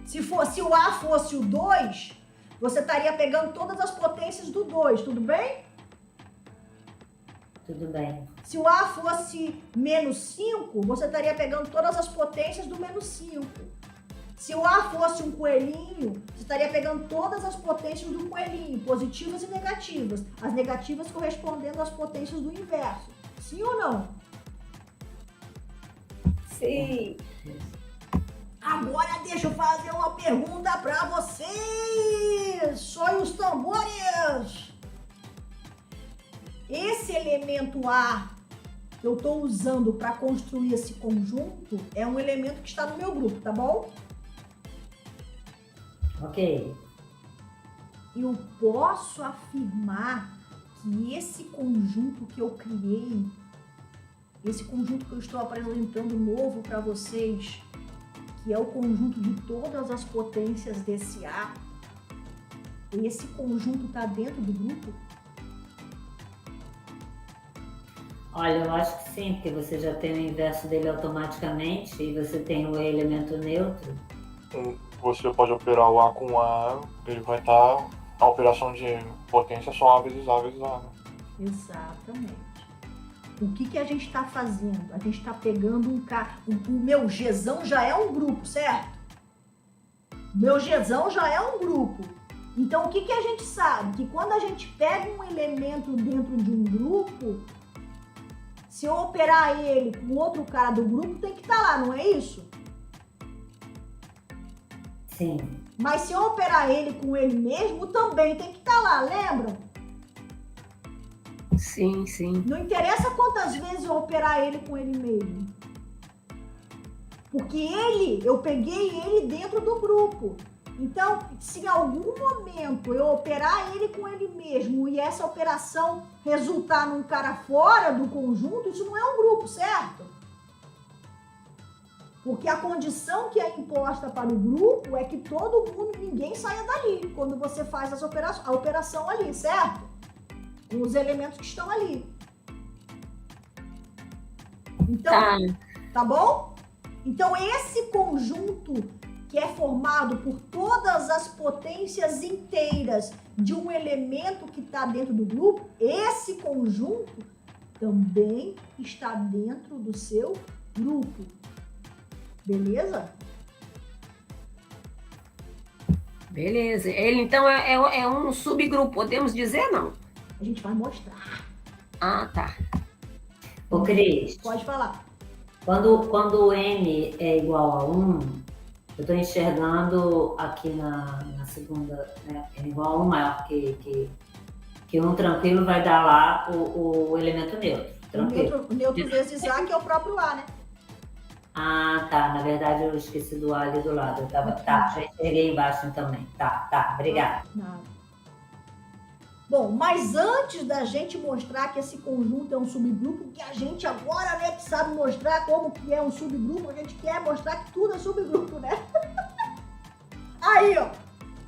Se o A fosse o 2, você estaria pegando todas as potências do 2, tudo bem? Tudo bem. Se o A fosse menos 5, você estaria pegando todas as potências do menos 5. Se o A fosse um coelhinho, você estaria pegando todas as potências do coelhinho, positivas e negativas. As negativas correspondendo às potências do inverso. Sim ou não? Sim. Agora deixa eu fazer uma pergunta para vocês. Soem os tambores. Esse elemento A que eu estou usando para construir esse conjunto é um elemento que está no meu grupo, tá bom? Ok. Eu posso afirmar que esse conjunto que eu criei, esse conjunto que eu estou apresentando novo para vocês, que é o conjunto de todas as potências desse A, esse conjunto está dentro do grupo? Olha, eu acho que sim, porque você já tem o inverso dele automaticamente e você tem o elemento neutro. Você pode operar o A com A, ele vai estar a operação de potência só A vezes A vezes A. Né? Exatamente. O que a gente está fazendo? A gente está pegando o meu Gzão já é um grupo, certo? O meu Gzão já é um grupo. Então, o que a gente sabe? Que quando a gente pega um elemento dentro de um grupo, se eu operar ele com outro cara do grupo, tem que estar lá, não é isso? Sim. Mas se eu operar ele com ele mesmo, também tem que estar lá, lembram? Sim, sim. Não interessa quantas vezes eu operar ele com ele mesmo. Porque eu peguei ele dentro do grupo. Então, se em algum momento eu operar ele com ele mesmo e essa operação resultar num cara fora do conjunto, isso não é um grupo, certo? Porque a condição que é imposta para o grupo é que todo mundo, ninguém saia dali quando você faz a operação ali, certo? Com os elementos que estão ali. Então, tá bom? Então, esse conjunto que é formado por todas as potências inteiras de um elemento que está dentro do grupo, esse conjunto também está dentro do seu grupo. Beleza? Beleza. Ele, então, é um subgrupo, podemos dizer, não? A gente vai mostrar. Ah, tá. Ô, Cris, Pode falar. quando o N é igual a 1, eu estou enxergando aqui na segunda, né, N igual a 1 maior que 1 tranquilo vai dar lá o elemento neutro. Tranquilo. O neutro vezes A, que é o próprio A, né? Ah, tá. Na verdade, eu esqueci do A ali do lado. Tá, já enxerguei embaixo também. Tá, obrigada. Nada. Bom, mas antes da gente mostrar que esse conjunto é um subgrupo, que a gente agora, né, que sabe mostrar como que é um subgrupo, a gente quer mostrar que tudo é subgrupo, né? Aí, ó,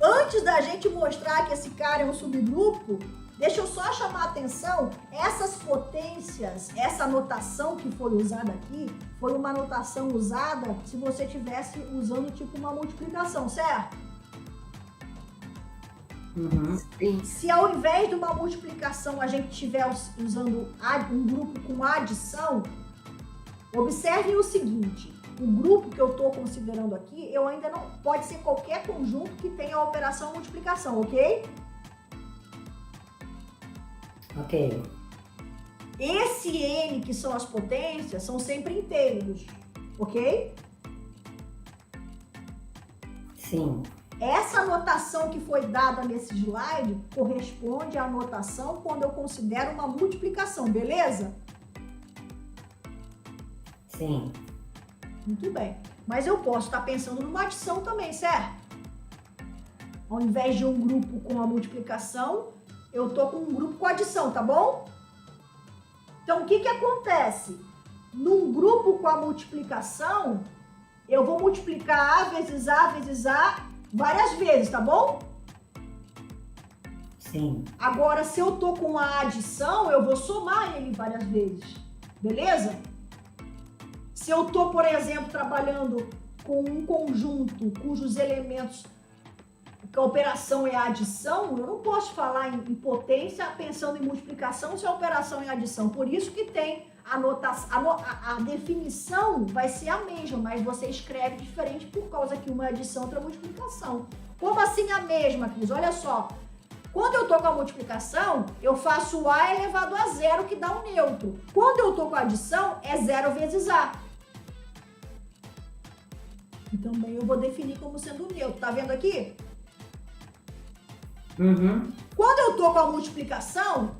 antes da gente mostrar que esse cara é um subgrupo, deixa eu só chamar a atenção, essas potências, essa notação que foi usada aqui, foi uma notação usada se você estivesse usando tipo uma multiplicação, certo? Uhum. Sim. Se ao invés de uma multiplicação a gente estiver usando um grupo com adição, observem o seguinte, o grupo que eu estou considerando aqui, eu ainda não, pode ser qualquer conjunto que tenha a operação multiplicação, ok? Ok. Esse N, que são as potências, são sempre inteiros, ok? Sim. Essa notação que foi dada nesse slide corresponde à notação quando eu considero uma multiplicação, beleza? Sim. Muito bem. Mas eu posso estar pensando numa adição também, certo? Ao invés de um grupo com a multiplicação, eu tô com um grupo com adição, tá bom? Então, o que que acontece? Num grupo com a multiplicação, eu vou multiplicar A vezes A vezes A várias vezes, tá bom? Sim. Agora, se eu tô com a adição, eu vou somar ele várias vezes, beleza? Se eu tô, por exemplo, trabalhando com um conjunto cujos elementos, que a operação é a adição, eu não posso falar em potência pensando em multiplicação se a operação é adição. Por isso que tem a definição vai ser a mesma, mas você escreve diferente por causa que uma é adição e outra é multiplicação. Como assim a mesma, Cris? Olha só. Quando eu tô com a multiplicação, eu faço A elevado a zero, que dá um neutro. Quando eu tô com a adição, é zero vezes A. E também eu vou definir como sendo neutro. Tá vendo aqui? Uhum. Quando eu tô com a multiplicação,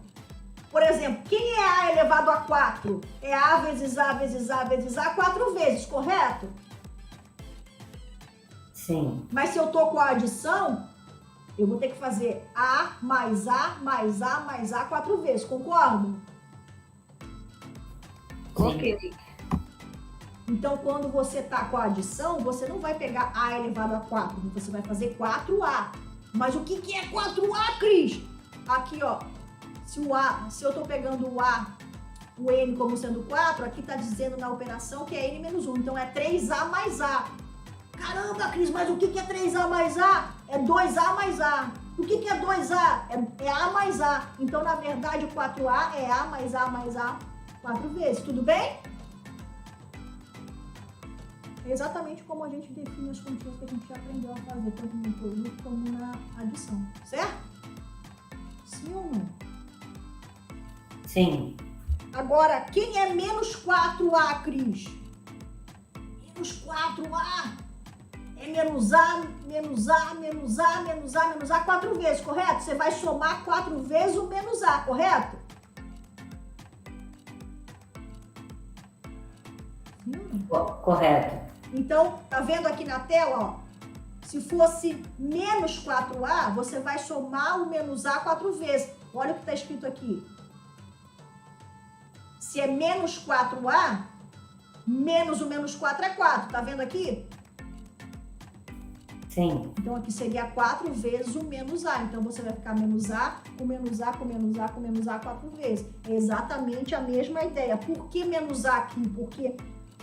por exemplo, quem é A elevado a 4? É A vezes A vezes A vezes A 4 vezes, correto? Sim. Mas se eu tô com a adição, eu vou ter que fazer A mais A mais A mais A 4 vezes, concordo? Ok. Então, quando você tá com a adição, você não vai pegar A elevado a 4, você vai fazer 4A. Mas o que é 4A, Cris? Aqui, ó, se eu tô pegando o A, o N como sendo 4, aqui tá dizendo na operação que é N menos 1, então é 3A mais A. Caramba, Cris, mas o que é 3A mais A? É 2A mais A. O que é 2A? É A mais A. Então, na verdade, o 4A é A mais A mais A 4 vezes, tudo bem? É exatamente como a gente define as continhas que a gente já aprendeu a fazer, tanto no produto como na adição, certo? Sim ou não? Sim. Agora, quem é menos 4A, Cris? Menos 4A. é menos A, menos A, menos A, menos A, menos A 4 vezes, correto? Você vai somar 4 vezes o menos A, correto? Correto. Então, tá vendo aqui na tela, ó? Se fosse menos 4A, você vai somar o menos A 4 vezes. Olha o que está escrito aqui. Se é menos 4A, menos o menos 4 é 4. Tá vendo aqui? Sim. Então, aqui seria 4 vezes o menos A. Então, você vai ficar menos A, com menos A, com menos A, com menos A 4 vezes. É exatamente a mesma ideia. Por que menos A aqui? Porque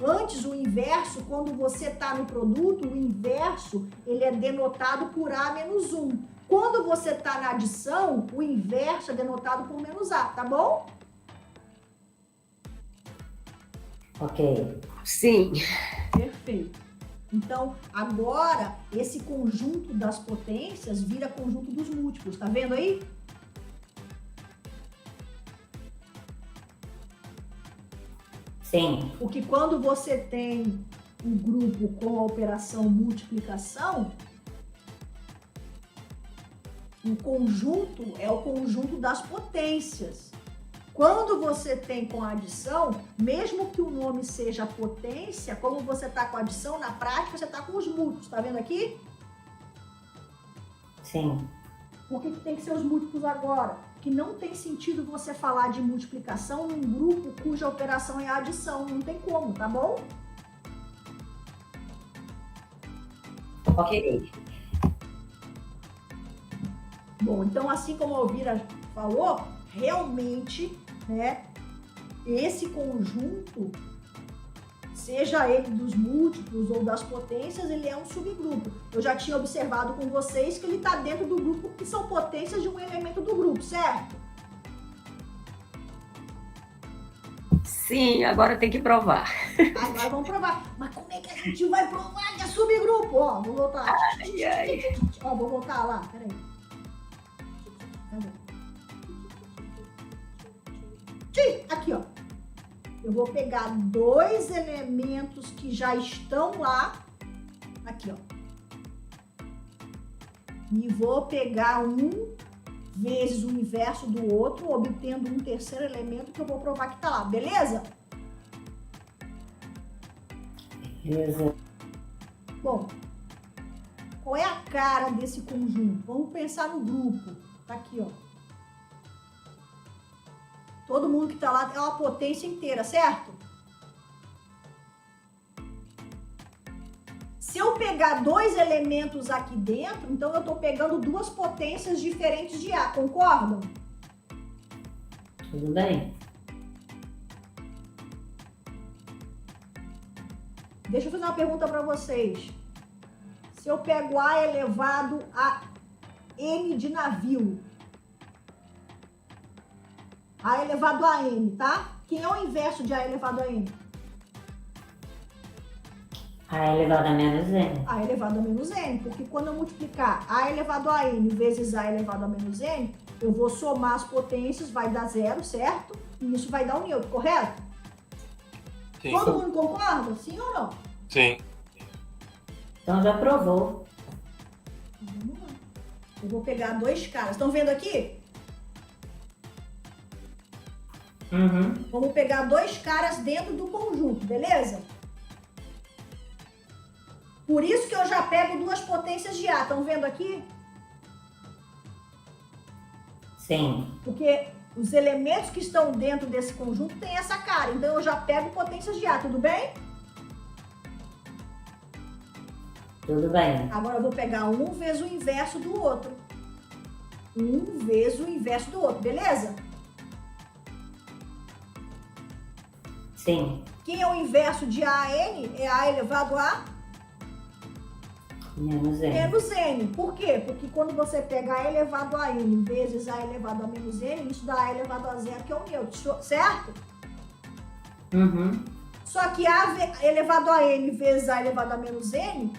antes, o inverso, quando você está no produto, o inverso, ele é denotado por A menos 1. Quando você está na adição, o inverso é denotado por menos A, tá bom? Ok. Sim. Perfeito. Então, agora, esse conjunto das potências vira conjunto dos múltiplos, tá vendo aí? Sim. Porque quando você tem um grupo com a operação multiplicação, o conjunto é o conjunto das potências. Quando você tem com a adição, mesmo que o nome seja potência, como você está com a adição, na prática você está com os múltiplos, tá vendo aqui? Sim. Por que tem que ser os múltiplos agora? Que não tem sentido você falar de multiplicação num grupo cuja operação é a adição. Não tem como, tá bom? Ok. Bom, então assim como a Elvira falou, realmente, né, esse conjunto, seja ele dos múltiplos ou das potências, ele é um subgrupo. Eu já tinha observado com vocês que ele está dentro do grupo que são potências de um elemento do grupo, certo? Sim, agora tem que provar. Agora vamos provar. Mas como é que a gente vai provar que é subgrupo? Ó, vou voltar. Ai, ai. Ó, vou voltar lá, peraí. Cadê? Aqui, ó. Eu vou pegar 2 elementos que já estão lá. Aqui, ó. E vou pegar um vezes o inverso do outro, obtendo um terceiro elemento que eu vou provar que tá lá. Beleza? Beleza. Bom, qual é a cara desse conjunto? Vamos pensar no grupo. Tá aqui, ó. Todo mundo que tá lá é uma potência inteira, certo? Se eu pegar 2 elementos aqui dentro, então eu tô pegando 2 potências diferentes de A, concordam? Tudo bem. Deixa eu fazer uma pergunta para vocês. Se eu pego A elevado a N de navio, A elevado a N, tá? Quem é o inverso de A elevado a N? A elevado a menos N. A elevado a menos N, porque quando eu multiplicar A elevado a N vezes A elevado a menos N, eu vou somar as potências, vai dar 0, certo? E isso vai dar 1 newton, correto? Sim. Todo mundo concorda? Sim ou não? Sim. Então já provou. Vamos lá. Eu vou pegar 2 caras. Estão vendo aqui? Uhum. Vamos pegar 2 caras dentro do conjunto, beleza? Por isso que eu já pego 2 potências de A. Estão vendo aqui? Sim. Porque os elementos que estão dentro desse conjunto têm essa cara. Então eu já pego potências de A, tudo bem? Tudo bem. Agora eu vou pegar um vezes o inverso do outro. Um vezes o inverso do outro, beleza? Sim. Quem é o inverso de AN? É A elevado a Menos N. menos N. Por quê? Porque quando você pega A elevado a N vezes A elevado a menos N, isso dá A elevado a zero, que é o neutro, certo? Uhum. Só que A elevado a N vezes A elevado a menos N,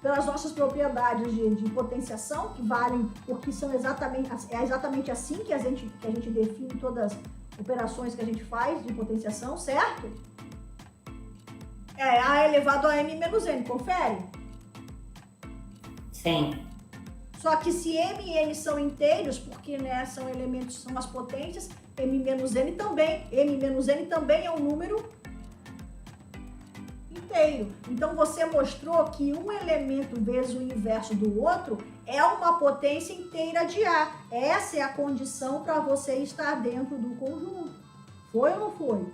pelas nossas propriedades de potenciação, que valem, porque são exatamente assim que a gente define todas as operações que a gente faz de potenciação, certo? É A elevado a N menos N, confere? Sim. Só que se M e N são inteiros, porque né, são elementos, são as potências, M menos N também é um número inteiro. Então você mostrou que um elemento vezes o inverso do outro é uma potência inteira de A. Essa é a condição para você estar dentro do conjunto. Foi ou não foi?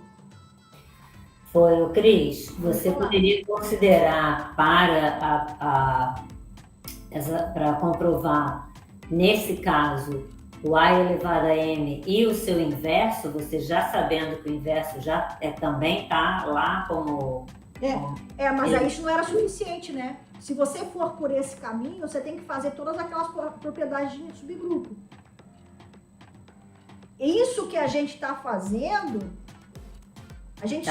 Foi, Cris. Você poderia considerar para comprovar, nesse caso, o A elevado a M e o seu inverso, você já sabendo que o inverso já também está lá como... Mas aí isso não era suficiente, né? Se você for por esse caminho, você tem que fazer todas aquelas propriedades de subgrupo. Isso que a gente está fazendo... A gente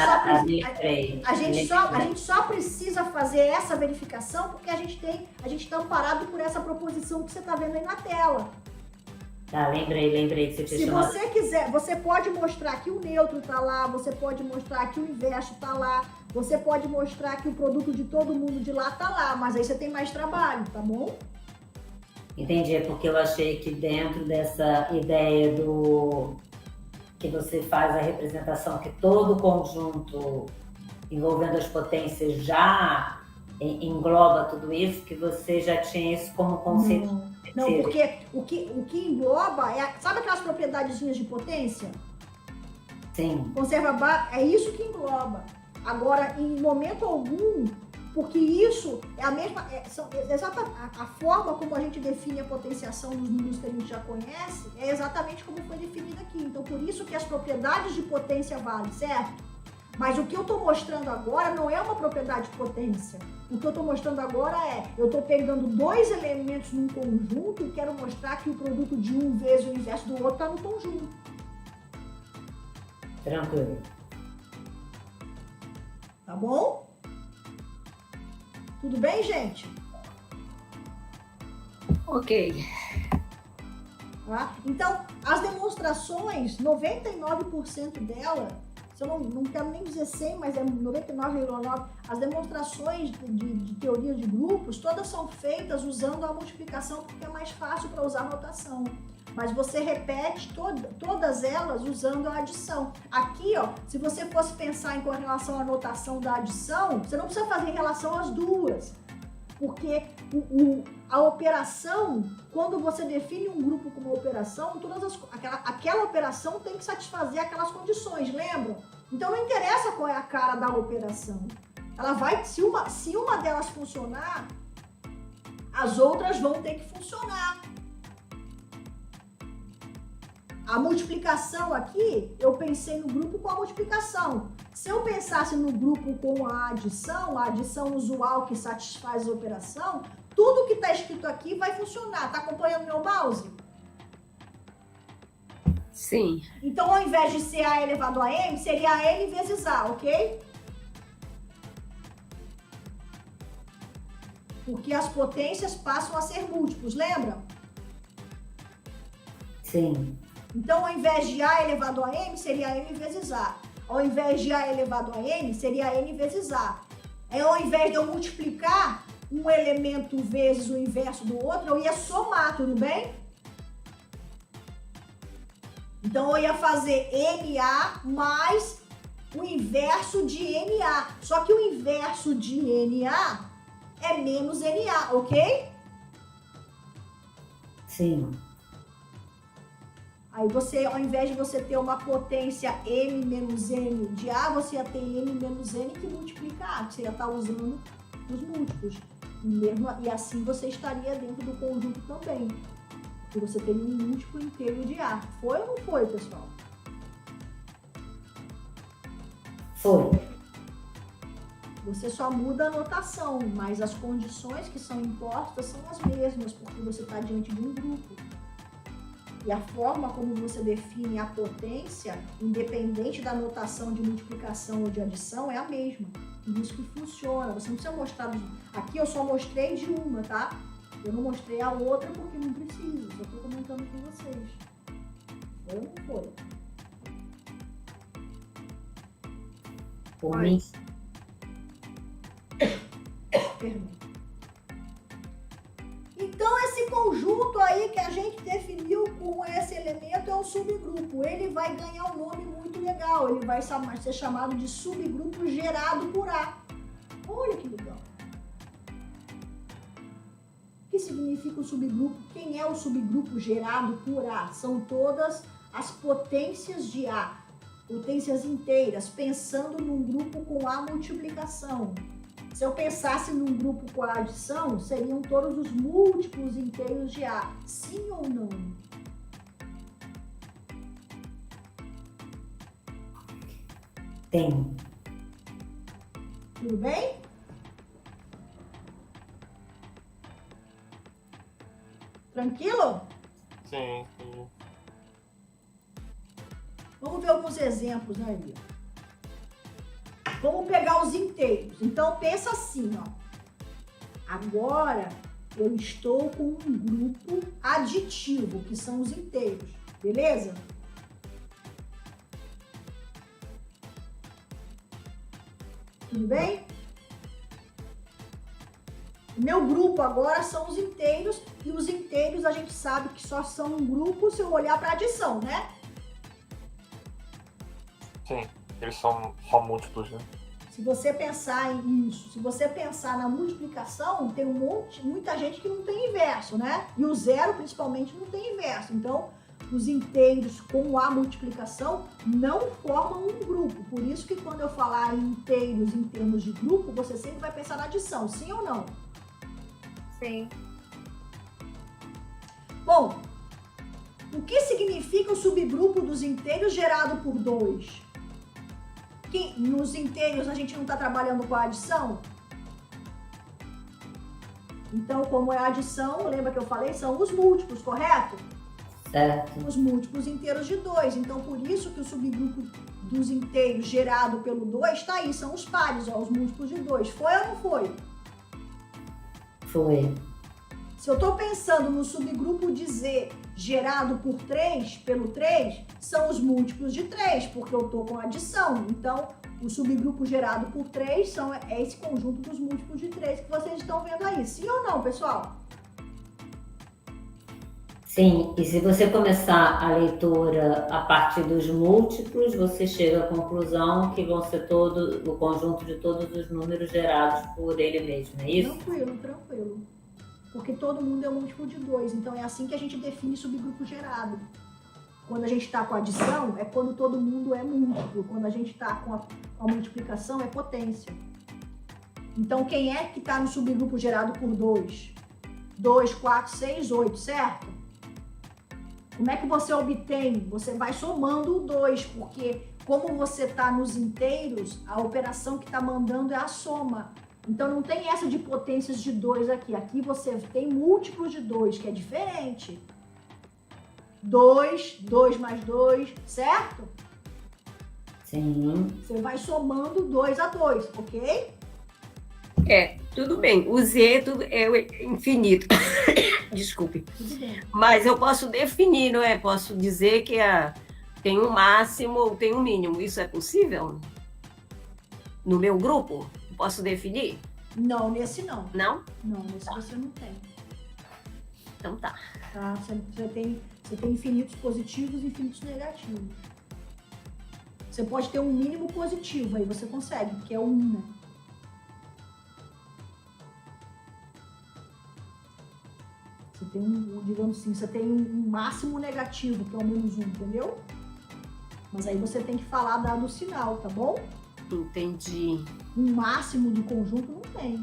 só precisa fazer essa verificação porque a gente está amparado por essa proposição que você está vendo aí na tela. Tá, lembrei que você tinha chamado. Se você quiser, você pode mostrar que o neutro está lá, você pode mostrar que o inverso está lá, você pode mostrar que o produto de todo mundo de lá está lá, mas aí você tem mais trabalho, tá bom? Entendi, porque eu achei que dentro dessa ideia que você faz a representação, que todo o conjunto envolvendo as potências já engloba tudo isso, que você já tinha isso como conceito. Não, porque o que engloba sabe aquelas propriedadezinhas de potência? Sim. Conserva é isso que engloba. Agora, em momento algum, porque isso é a mesma, a forma como a gente define a potenciação dos números que a gente já conhece é exatamente como foi definida aqui. Então, por isso que as propriedades de potência valem, certo? Mas o que eu estou mostrando agora não é uma propriedade de potência. O que eu estou mostrando agora eu estou pegando dois elementos num conjunto e quero mostrar que o produto de um vezes o inverso do outro está no conjunto. Tranquilo. Tá bom? Tudo bem, gente? Ok. Tá? Então, as demonstrações, 99% delas, eu não quero nem dizer 100, mas é 99,9%, as demonstrações de teoria de grupos, todas são feitas usando a multiplicação, porque é mais fácil para usar a notação. Mas você repete todas elas usando a adição. Aqui, ó, se você fosse pensar com relação à notação da adição, você não precisa fazer em relação às duas. Porque a operação, quando você define um grupo como operação, aquela operação tem que satisfazer aquelas condições, lembram? Então não interessa qual é a cara da operação. Ela vai, se uma delas funcionar, as outras vão ter que funcionar. A multiplicação aqui, eu pensei no grupo com a multiplicação. Se eu pensasse no grupo com a adição usual que satisfaz a operação, tudo que está escrito aqui vai funcionar. Está acompanhando meu mouse? Sim. Então, ao invés de ser A elevado a M, seria N vezes A, ok? Porque as potências passam a ser múltiplos, lembra? Sim. Então, ao invés de A elevado a M, seria M vezes A. Ao invés de A elevado a N, seria N vezes A. Ao invés de eu multiplicar um elemento vezes o inverso do outro, eu ia somar, tudo bem? Então, eu ia fazer NA mais o inverso de NA. Só que o inverso de NA é menos NA, ok? Sim. Aí você, ao invés de você ter uma potência M menos N de A, você ia ter M menos N que multiplica A, que você ia estar usando os múltiplos. E assim você estaria dentro do conjunto também. Porque você teria um múltiplo inteiro de A. Foi ou não foi, pessoal? Foi. Você só muda a notação, mas as condições que são impostas são as mesmas, porque você está diante de um grupo. E a forma como você define a potência, independente da notação de multiplicação ou de adição, é a mesma. Por isso que funciona. Você não precisa mostrar... Aqui eu só mostrei de uma, tá? Eu não mostrei a outra porque não precisa. Só estou comentando com vocês. Foi ou não foi? Por mim. Perdão. conjunto aí que a gente definiu com esse elemento é um subgrupo. Ele vai ganhar um nome muito legal. Ele vai ser chamado de subgrupo gerado por A. Olha que legal. O que significa o subgrupo? Quem é o subgrupo gerado por A? São todas as potências de A, potências inteiras, pensando num grupo com A multiplicação. Se eu pensasse num grupo com A adição, seriam todos os múltiplos inteiros de A. Sim ou não? Tem. Tudo bem? Tranquilo? Sim, sim. Vamos ver alguns exemplos aí. Vamos pegar os inteiros. Então, pensa assim, ó. Agora, eu estou com um grupo aditivo, que são os inteiros. Beleza? Tudo bem? O meu grupo agora são os inteiros. E os inteiros a gente sabe que só são um grupo se eu olhar para a adição, né? Sim, eles são múltiplos, né? Se você pensar nisso, se você pensar na multiplicação, tem muita gente que não tem inverso, né? E o zero, principalmente, não tem inverso. Então, os inteiros com a multiplicação não formam um grupo. Por isso que quando eu falar em inteiros em termos de grupo, você sempre vai pensar na adição, sim ou não? Sim. Bom, o que significa o subgrupo dos inteiros gerado por 2? Que nos inteiros a gente não está trabalhando com a adição? Então, como é a adição, lembra que eu falei? São os múltiplos, correto? Certo. Os múltiplos inteiros de 2. Então, por isso que o subgrupo dos inteiros gerado pelo 2 está aí, são os pares, ó, os múltiplos de 2. Foi ou não foi? Foi. Se eu estou pensando no subgrupo de Z gerado por 3, pelo 3, são os múltiplos de 3, porque eu estou com adição. Então, o subgrupo gerado por 3 é esse conjunto dos múltiplos de 3 que vocês estão vendo aí. Sim ou não, pessoal? Sim, e se você começar a leitura a partir dos múltiplos, você chega à conclusão que vão ser o conjunto de todos os números gerados por ele mesmo, é isso? Tranquilo, tranquilo. Porque todo mundo é um múltiplo de 2, então é assim que a gente define subgrupo gerado. Quando a gente está com adição, é quando todo mundo é múltiplo. Quando a gente está com a multiplicação, é potência. Então, quem é que está no subgrupo gerado por 2? 2, 4, 6, 8, certo? Como é que você obtém? Você vai somando o 2, porque como você está nos inteiros, a operação que está mandando é a soma. Então, não tem essa de potências de 2 aqui. Aqui você tem múltiplos de 2, que é diferente. 2, 2 mais 2, certo? Sim. Você vai somando 2 a 2, ok? Tudo bem. O Z é infinito. Desculpe. Tudo bem. Mas eu posso definir, não é? Posso dizer que tem um máximo ou tem um mínimo. Isso é possível? No meu grupo? Posso definir? Não, nesse não. Não? Não, nesse você não tem. Então tá. Tá? Você tem infinitos positivos e infinitos negativos. Você pode ter um mínimo positivo, aí você consegue, que é o 1, né? Você tem digamos assim, você tem um máximo negativo, que é o -1, entendeu? Mas aí você tem que falar dado o sinal, tá bom? Entendi. Um máximo do conjunto não tem.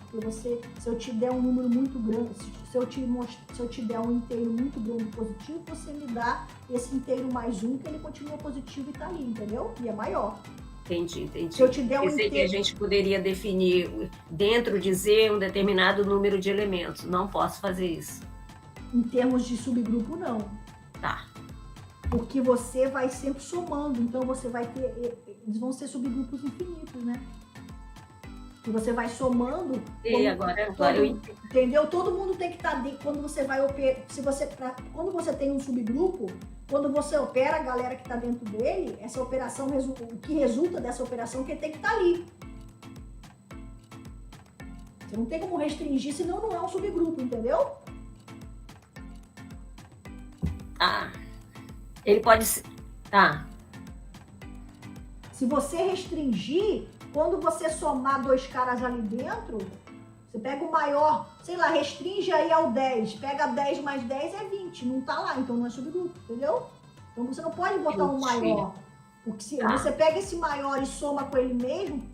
Porque se eu te der um número muito grande, se eu te der um inteiro muito grande positivo, você me dá esse inteiro mais 1, que ele continua positivo e tá ali, entendeu? E é maior. Entendi. Se eu te der um Pensei que a gente poderia definir dentro de Z um determinado número de elementos. Não posso fazer isso. Em termos de subgrupo, não. Tá. Porque você vai sempre somando, então você vai ter, eles vão ser subgrupos infinitos, né? Que você vai somando. E agora eu entendi. Entendeu? Todo mundo tem que estar quando você vai operar. Quando você tem um subgrupo, quando você opera a galera que está dentro dele, essa operação o que resulta dessa operação que tem que estar ali. Você não tem como restringir, senão não é um subgrupo, entendeu? Ah, ele pode ser. Tá. Se você restringir, quando você somar dois caras ali dentro, você pega o maior, sei lá, restringe aí ao 10, pega 10 mais 10 é 20, não tá lá, então não é subgrupo, entendeu? Então você não pode botar um maior, porque se você pega esse maior e soma com ele mesmo,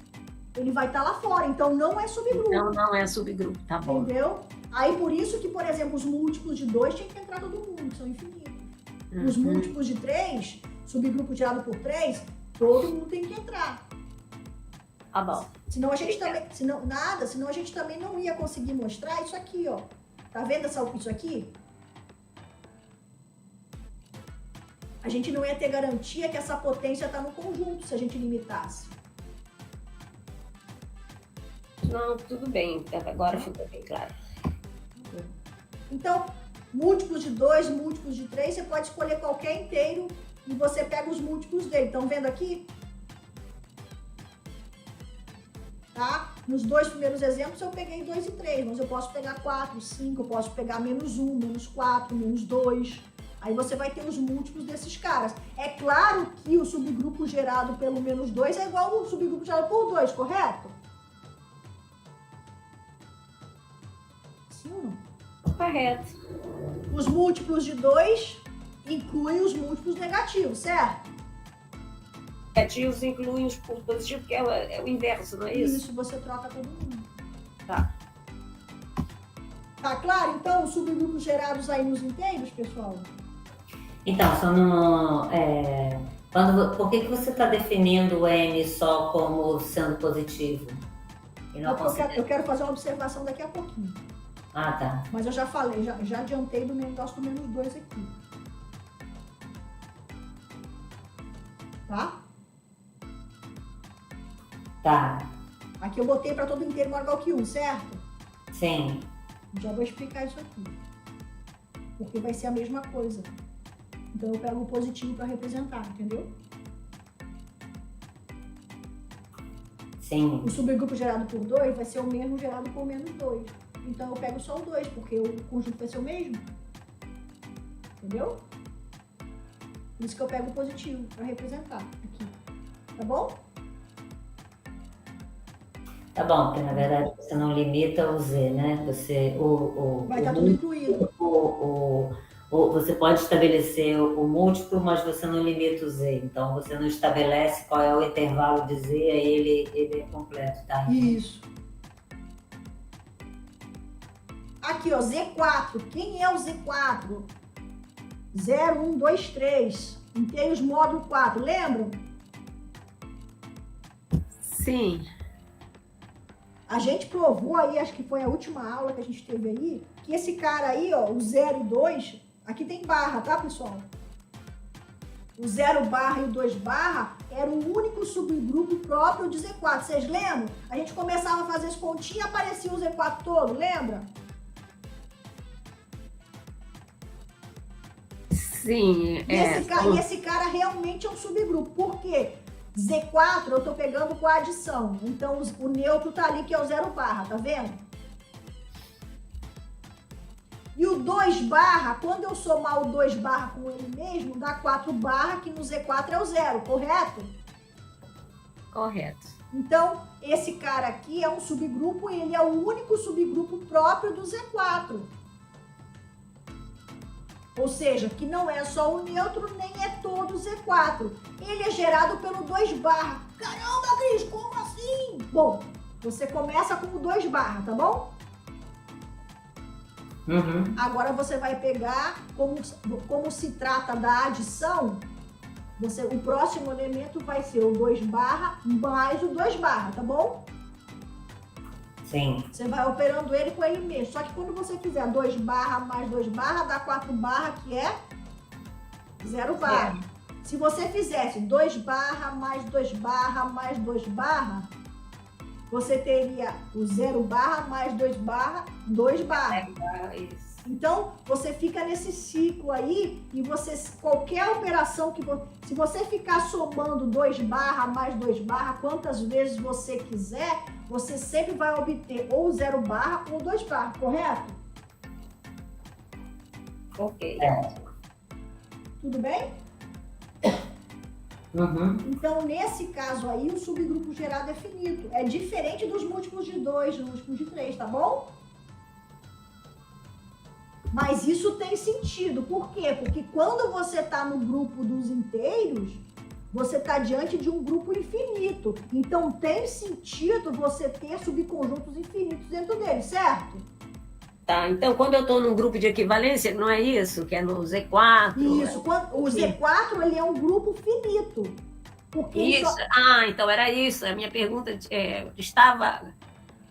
ele vai estar lá fora, então não é subgrupo. Então não é subgrupo, tá bom. Entendeu? Aí por isso que, por exemplo, os múltiplos de 2 tem que entrar todo mundo, que são infinitos. Os múltiplos de 3, subgrupo gerado por 3, todo mundo tem que entrar. Tá bom. Senão a gente também, senão a gente também não ia conseguir mostrar isso aqui, ó. Tá vendo isso aqui? A gente não ia ter garantia que essa potência tá no conjunto se a gente limitasse. Não, tudo bem. Agora ficou bem claro. Então, múltiplos de 2, múltiplos de 3, você pode escolher qualquer inteiro e você pega os múltiplos dele. Estão vendo aqui? Tá? Nos dois primeiros exemplos eu peguei 2 e 3, mas eu posso pegar 4, 5, eu posso pegar menos 1, menos 4, menos 2. Aí você vai ter os múltiplos desses caras. É claro que o subgrupo gerado pelo menos 2 é igual ao subgrupo gerado por 2, correto? Sim ou não? Correto. Os múltiplos de 2 incluem os múltiplos negativos, certo? Negativos incluem os positivos, que é o inverso, não é isso? Isso, você troca todo mundo. Tá. Tá claro? Então, os subgrupos gerados aí nos inteiros, pessoal? Então, só no, por que você está definindo o M só como sendo positivo? E não Eu quero fazer uma observação daqui a pouquinho. Ah, tá. Mas eu já falei, já adiantei do negócio do menos 2 aqui. Tá? Tá. Aqui eu botei para todo inteiro maior igual que 1, certo? Sim. Já vou explicar isso aqui. Porque vai ser a mesma coisa. Então eu pego o positivo para representar, entendeu? Sim. O subgrupo gerado por 2 vai ser o mesmo gerado por menos 2. Então eu pego só o 2, porque o conjunto vai ser o mesmo. Entendeu? Por isso que eu pego o positivo para representar aqui. Tá bom? Tá bom, porque na verdade você não limita o Z, né? Vai estar tudo incluído. Você pode estabelecer o múltiplo, mas você não limita o Z. Então você não estabelece qual é o intervalo de Z, aí ele é completo, tá? Isso. Aqui, ó, Z4. Quem é o Z4? 0, 1, 2, 3. Inteiros módulo 4. Lembram? Sim. A gente provou aí, acho que foi a última aula que a gente teve aí, que esse cara aí, ó, o 0 e 2, aqui tem barra, tá, pessoal? O 0 barra e o 2 barra era o único subgrupo próprio de Z4. Vocês lembram? A gente começava a fazer esse pontinho e aparecia o Z4 todo, lembra? Sim. E esse cara realmente é um subgrupo. Por quê? Z4 eu tô pegando com a adição. Então o neutro tá ali que é o 0 barra, tá vendo? E o 2 barra, quando eu somar o 2 barra com ele mesmo, dá 4 barra, que no Z4 é o 0, correto? Correto. Então, esse cara aqui é um subgrupo e ele é o único subgrupo próprio do Z4. Ou seja, que não é só o neutro, nem é todo o Z4. Ele é gerado pelo 2 barra. Caramba, Cris, como assim? Bom, você começa com o 2 barra, tá bom? Uhum. Agora você vai pegar, como se trata da adição, o próximo elemento vai ser o 2 barra mais o 2 barra, tá bom? Sim. Você vai operando ele com ele mesmo. Só que quando você fizer 2 barra mais 2 barra, dá 4 barra, que é 0 barra. Se você fizesse 2 barra mais 2 barra mais 2 barra, você teria o 0 barra mais 2 barra, 2 barra. Isso. Então, você fica nesse ciclo aí e qualquer operação se você ficar somando 2 barra mais 2 barra, quantas vezes você quiser, você sempre vai obter ou 0 barra ou 2 barra, correto? Ok. Tudo bem? Uhum. Então, nesse caso aí, o subgrupo gerado é finito. É diferente dos múltiplos de 2, dos múltiplos de 3, tá bom? Mas isso tem sentido. Por quê? Porque quando você está no grupo dos inteiros, você está diante de um grupo infinito. Então, tem sentido você ter subconjuntos infinitos dentro dele, certo? Tá, então quando eu estou num grupo de equivalência, não é isso? Que é no Z4? Isso. O Z4, ele é um grupo finito. Porque ele Isso. só- Ah, então era isso. A minha pergunta estava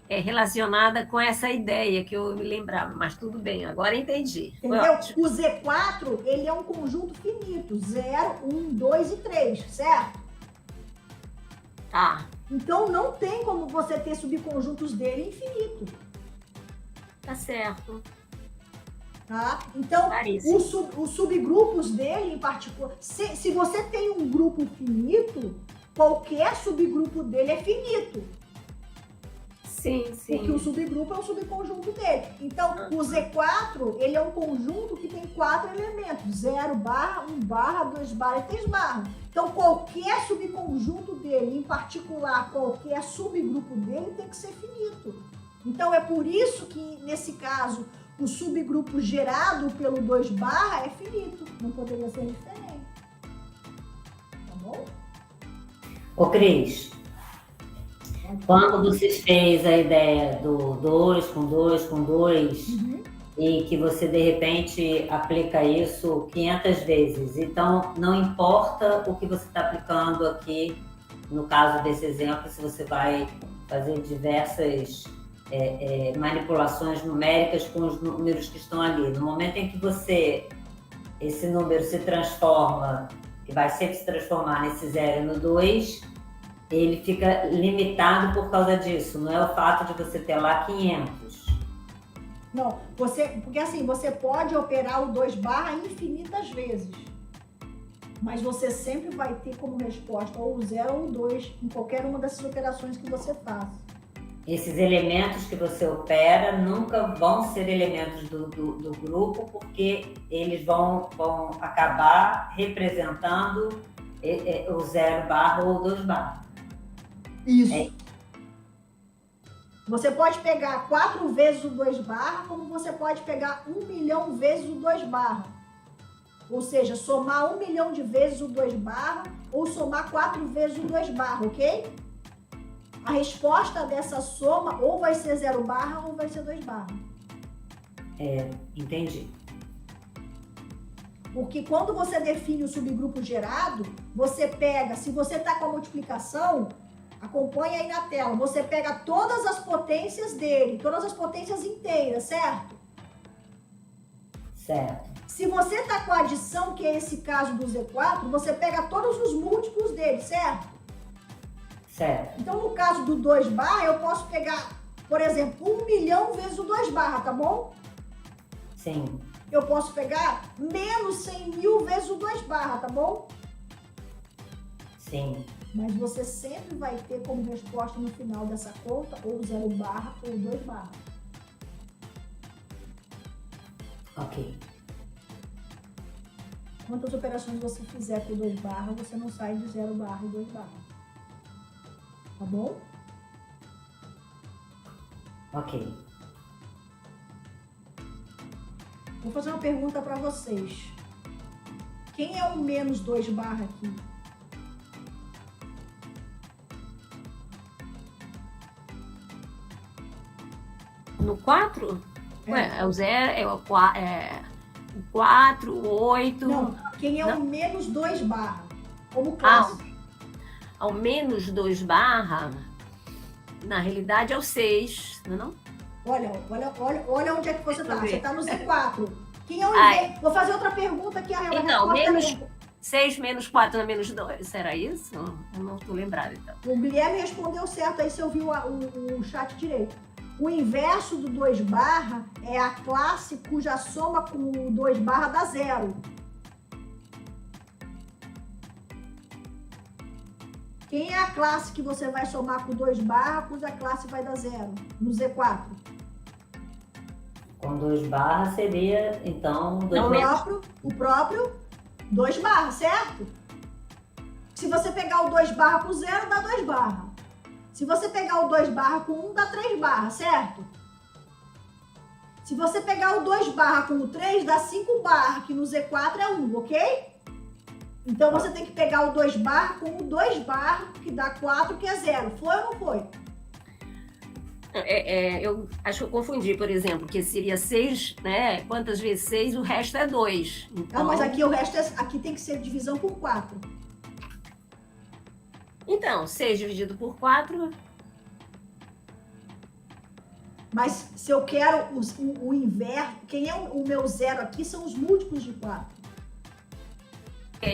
relacionada com essa ideia que eu me lembrava, mas tudo bem, agora entendi. Foi Entendeu? ótimo. O Z4, ele é um conjunto finito. 0, 1, 2 e 3, certo? Tá, Então, não tem como você ter subconjuntos dele infinito. tá certo. Tá? Então, Claríssimo. os subgrupos dele, em particular, se você tem um grupo finito, qualquer subgrupo dele é finito. Sim, Porque o sim. subgrupo é um subconjunto dele. Então, o Z4, ele é um conjunto que tem 4 elementos. 0, barra, 1, barra, 2, barra e 3 barra. Então, qualquer subconjunto dele, em particular, qualquer subgrupo dele, tem que ser finito. Então, é por isso que, nesse caso, o subgrupo gerado pelo 2 barra é finito. Não poderia ser diferente. Tá bom? Ô, Cris, quando você fez a ideia do 2 com 2 com 2 e que você, de repente, aplica isso 500 vezes, então não importa o que você está aplicando aqui, no caso desse exemplo, se você vai fazer diversas manipulações numéricas com os números que estão ali. No momento em que esse número se transforma, que vai sempre se transformar nesse 0 e no 2, ele fica limitado por causa disso. Não é o fato de você ter lá 500. Não, porque assim, você pode operar o 2 barra infinitas vezes. Mas você sempre vai ter como resposta ou o 0 ou o 2 em qualquer uma dessas operações que você faça. Esses elementos que você opera nunca vão ser elementos do grupo, porque eles vão acabar representando o 0 barra ou o 2 barra. Isso. Você pode pegar 4 vezes o 2 barra, como você pode pegar 1 milhão vezes o 2 barra. Ou seja, somar 1 milhão de vezes o 2 barra ou somar 4 vezes o 2 barra, ok? A resposta dessa soma ou vai ser 0 barra ou vai ser 2 barra. Entendi. Porque quando você define o subgrupo gerado, você pega, se você está com a multiplicação, acompanha aí na tela, você pega todas as potências dele, todas as potências inteiras, certo? Certo. Se você está com a adição, que é esse caso do Z4, você pega todos os múltiplos dele, certo? Certo. Então, no caso do 2 barra, eu posso pegar, por exemplo, 1 milhão vezes o 2 barra, tá bom? Sim. Eu posso pegar menos 100 mil vezes o 2 barra, tá bom? Sim. Mas você sempre vai ter como resposta no final dessa conta ou 0 barra ou 2 barra. Ok. Quantas operações você fizer com 2 barra, você não sai de 0 barra e 2 barra. Tá bom? Ok. Vou fazer uma pergunta para vocês. Quem é o menos 2 barra aqui? No 4? Ué, é o 0, é o 4, o 8. Não, quem é Não. o menos 2 barra? Como classe. Ao menos 2 barra, na realidade é o 6, não é não? Olha onde é que você tá. Deixa eu ver. Você tá no Z4. Quem é o Ai. inverso? Vou fazer outra pergunta que a Então, resposta é... 6 menos 4 é menos 2, será isso? Eu não estou lembrada, então. O Guilherme respondeu certo, aí você ouviu o chat direito. O inverso do 2 barra é a classe cuja soma com o 2 barra dá 0. Quem é a classe que você vai somar com 2 barra, cuja classe vai dar 0? No Z4. Com 2 barras seria, então, 2 Não, menos. O próprio 2 barras, certo? Se você pegar o 2 barra com 0, dá 2 barras. Se você pegar o 2 barra com 1, dá 3 barras, certo? Se você pegar o 2 barra com o 3, dá 5 barras, que no Z4 é 1, ok? Então você tem que pegar o 2 barra com o 2 barra, que dá 4, que é 0. Foi ou não foi? Eu acho que eu confundi, por exemplo, que seria 6, né? Quantas vezes 6, o resto é 2. Então... Não, mas aqui o resto aqui tem que ser divisão por 4. Então, 6 dividido por 4. Mas se eu quero o inverso, quem é o meu 0 aqui são os múltiplos de 4.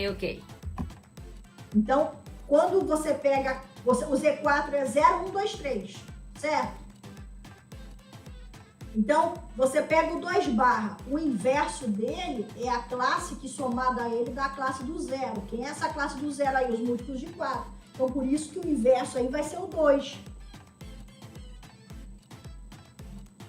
Ok. Então, quando você pega, o Z4 é 0, 1, 2, 3, certo? Então, você pega o 2 barra, o inverso dele é a classe que somada a ele dá a classe do 0. Quem é essa classe do 0 aí? Os múltiplos de 4. Então, por isso que o inverso aí vai ser o 2.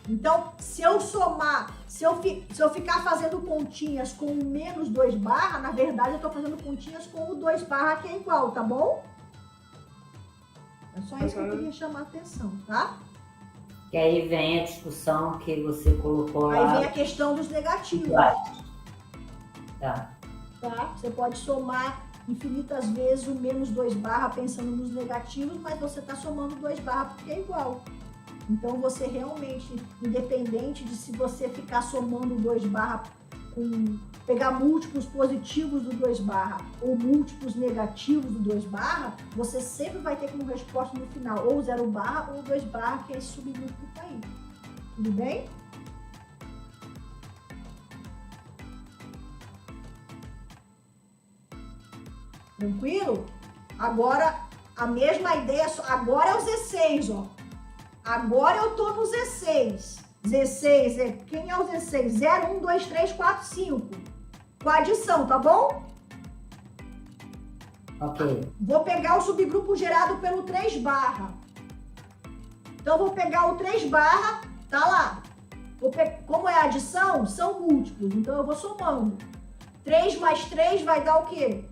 Então, se eu somar, se eu ficar fazendo continhas com o menos 2 barra, na verdade eu estou fazendo continhas com o 2 barra que é igual, tá bom? É só isso que eu queria chamar a atenção, tá? Que aí vem a discussão que você colocou lá. Aí vem a questão dos negativos. Tá. Tá? Você pode somar infinitas vezes o menos 2 barra pensando nos negativos, mas você está somando 2 barra porque é igual. Então, você realmente, independente de se você ficar somando 2 barra com... pegar múltiplos positivos do 2 barra ou múltiplos negativos do 2 barra, você sempre vai ter como resposta no final ou 0 barra ou 2 barra, que é esse subgrupo que está aí. Tudo bem? Tranquilo? Agora, a mesma ideia, agora é o Z6, ó. Agora eu tô no Z6. Z6 é... Quem é o Z6? 0, 1, 2, 3, 4, 5. Com a adição, tá bom? Ok. Vou pegar o subgrupo gerado pelo 3 barra. Então, vou pegar o 3 barra, tá lá. Como é a adição, são múltiplos. Então, eu vou somando. 3 mais 3 vai dar o quê?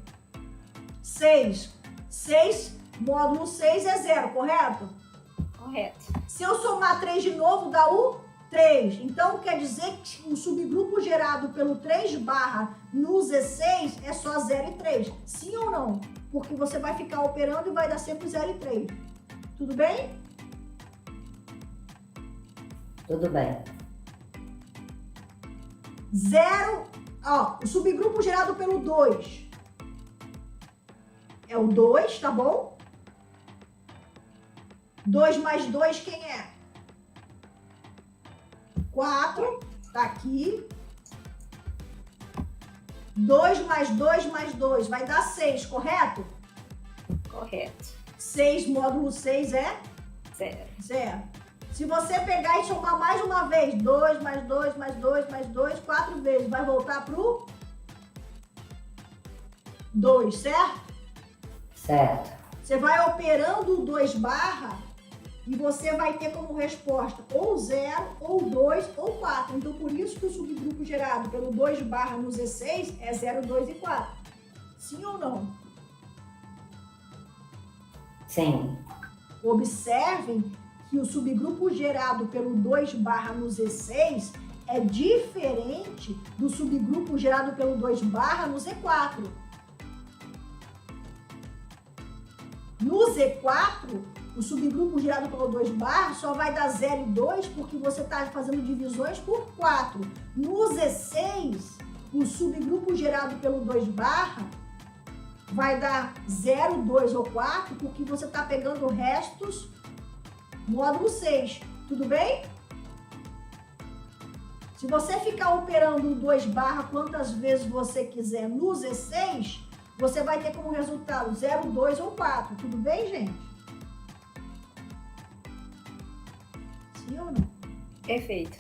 6. 6 módulo 6 é 0, correto? Correto. Se eu somar 3 de novo, dá o 3. Então, quer dizer que o subgrupo gerado pelo 3 barra no Z6 é só 0 e 3. Sim ou não? Porque você vai ficar operando e vai dar sempre 0 e 3. Tudo bem? Tudo bem. 0, ó, o subgrupo gerado pelo 2 é o 2, tá bom? 2 mais 2, quem é? 4, tá aqui. 2 mais 2 mais 2 vai dar 6, correto? Correto. 6 módulo 6 é? 0. 0. Se você pegar e somar mais uma vez, 2 mais 2 mais 2 mais 2, 4 vezes, vai voltar pro 2, certo? Certo. Você vai operando o 2 barra e você vai ter como resposta ou 0, ou 2, ou 4. Então, por isso que o subgrupo gerado pelo 2 barra no Z6 é 0, 2 e 4. Sim ou não? Sim. Observem que o subgrupo gerado pelo 2 barra no Z6 é diferente do subgrupo gerado pelo 2 barra no Z4. No Z4, o subgrupo gerado pelo 2 barra só vai dar 0 e 2 porque você está fazendo divisões por 4. No Z6, o subgrupo gerado pelo 2 barra vai dar 0, 2 ou 4 porque você está pegando restos módulo 6. Tudo bem? Se você ficar operando o 2 barra quantas vezes você quiser no Z6, você vai ter como resultado 0, 2 ou 4. Tudo bem, gente? Sim ou não? Perfeito.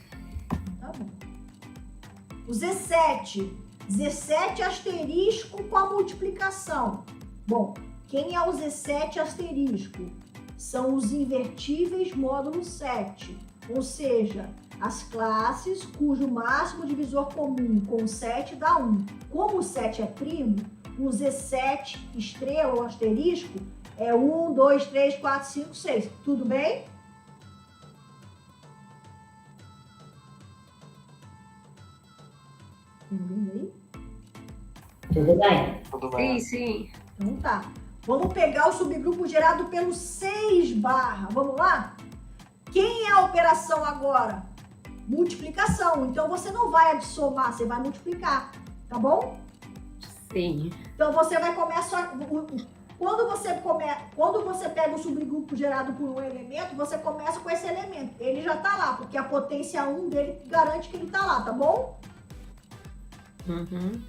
Tá bom. O Z7. Z7 asterisco com a multiplicação. Bom, quem é o Z7 asterisco? São os invertíveis módulo 7. ou seja, as classes cujo máximo divisor comum com 7 dá 1. Como o 7 é primo, o Z7 estrela ou asterisco é 1, 2, 3, 4, 5, 6. Tudo bem? Tem alguém aí? Tudo bem? Tudo Sim, bem. sim. Então tá. Vamos pegar o subgrupo gerado pelo 6 barra. Vamos lá? Quem é a operação agora? Multiplicação. Então você não vai somar, você vai multiplicar. Tá bom? Sim. Então você vai começar. Quando você pega o subgrupo gerado por um elemento, você começa com esse elemento. Ele já tá lá, porque a potência 1 dele garante que ele tá lá, tá bom? Uhum.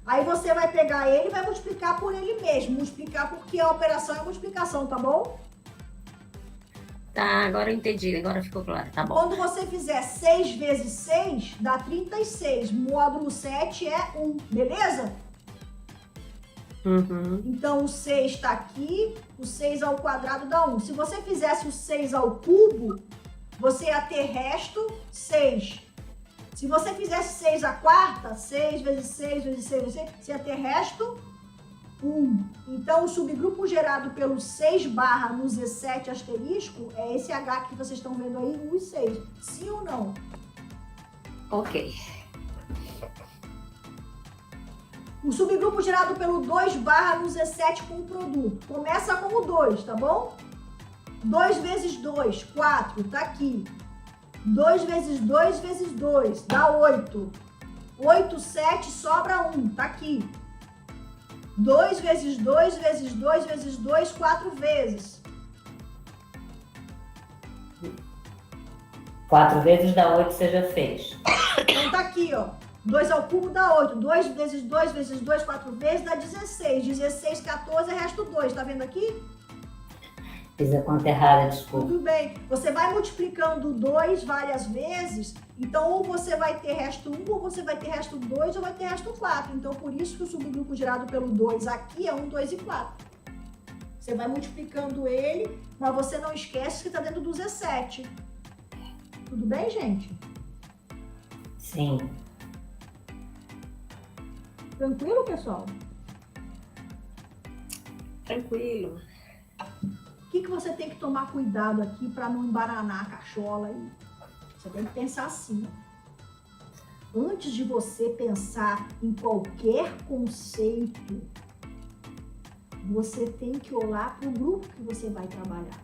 Aí você vai pegar ele e vai multiplicar por ele mesmo. Multiplicar porque a operação é multiplicação, tá bom? Tá, agora eu entendi, agora ficou claro, tá bom. Quando você fizer 6 vezes 6, dá 36. Módulo 7 é 1, beleza? Uhum. Então o 6 está aqui, o 6 ao quadrado dá 1. Se você fizesse o 6 ao cubo, você ia ter resto 6. Se você fizesse 6 à quarta, 6 vezes 6 vezes 6 vezes 6, você ia ter resto 1. Então o subgrupo gerado pelo 6 barra no Z7 asterisco é esse H que vocês estão vendo aí, 1 e 6. Sim ou não? Ok. O subgrupo gerado pelo 2 barra no Z7 com o produto. Começa como 2, tá bom? 2 vezes 2, 4, tá aqui. 2 vezes 2 vezes 2, dá 8. 8, 7, sobra 1, tá aqui. 2 vezes 2 vezes 2 vezes 2, 4 vezes. 4 vezes dá 8, você já fez. Então tá aqui, ó. 2 ao cubo dá 8. 2 vezes 2 vezes 2, 4 vezes, dá 16. 16, 14, resto 2. Tá vendo aqui? Fiz a conta errada, desculpa. Tudo bem. Você vai multiplicando 2 várias vezes. Então, ou você vai ter resto 1, ou você vai ter resto 2, ou vai ter resto 4. Então, por isso que o subgrupo gerado pelo 2 aqui é 1, 2 e 4. Você vai multiplicando ele, mas você não esquece que está dentro do Z7. Tudo bem, gente? Sim. Tranquilo, pessoal? Tranquilo. O que você tem que tomar cuidado aqui para não embaranar a cachola aí? Você tem que pensar assim. Antes de você pensar em qualquer conceito, você tem que olhar para o grupo que você vai trabalhar.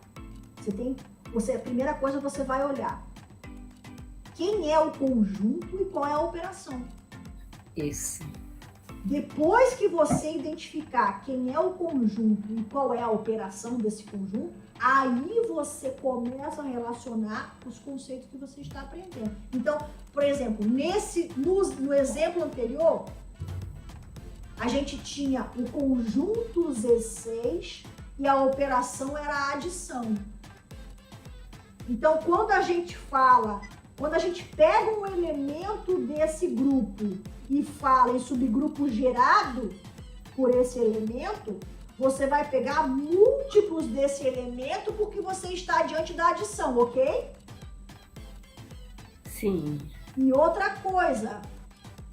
A primeira coisa você vai olhar quem é o conjunto e qual é a operação. Isso. Depois que você identificar quem é o conjunto e qual é a operação desse conjunto, aí você começa a relacionar os conceitos que você está aprendendo. Então, por exemplo, no exemplo anterior, a gente tinha o conjunto Z6 e a operação era a adição. Então, quando a gente pega um elemento desse grupo e fala em subgrupo gerado por esse elemento, você vai pegar múltiplos desse elemento porque você está diante da adição, ok? Sim. E outra coisa,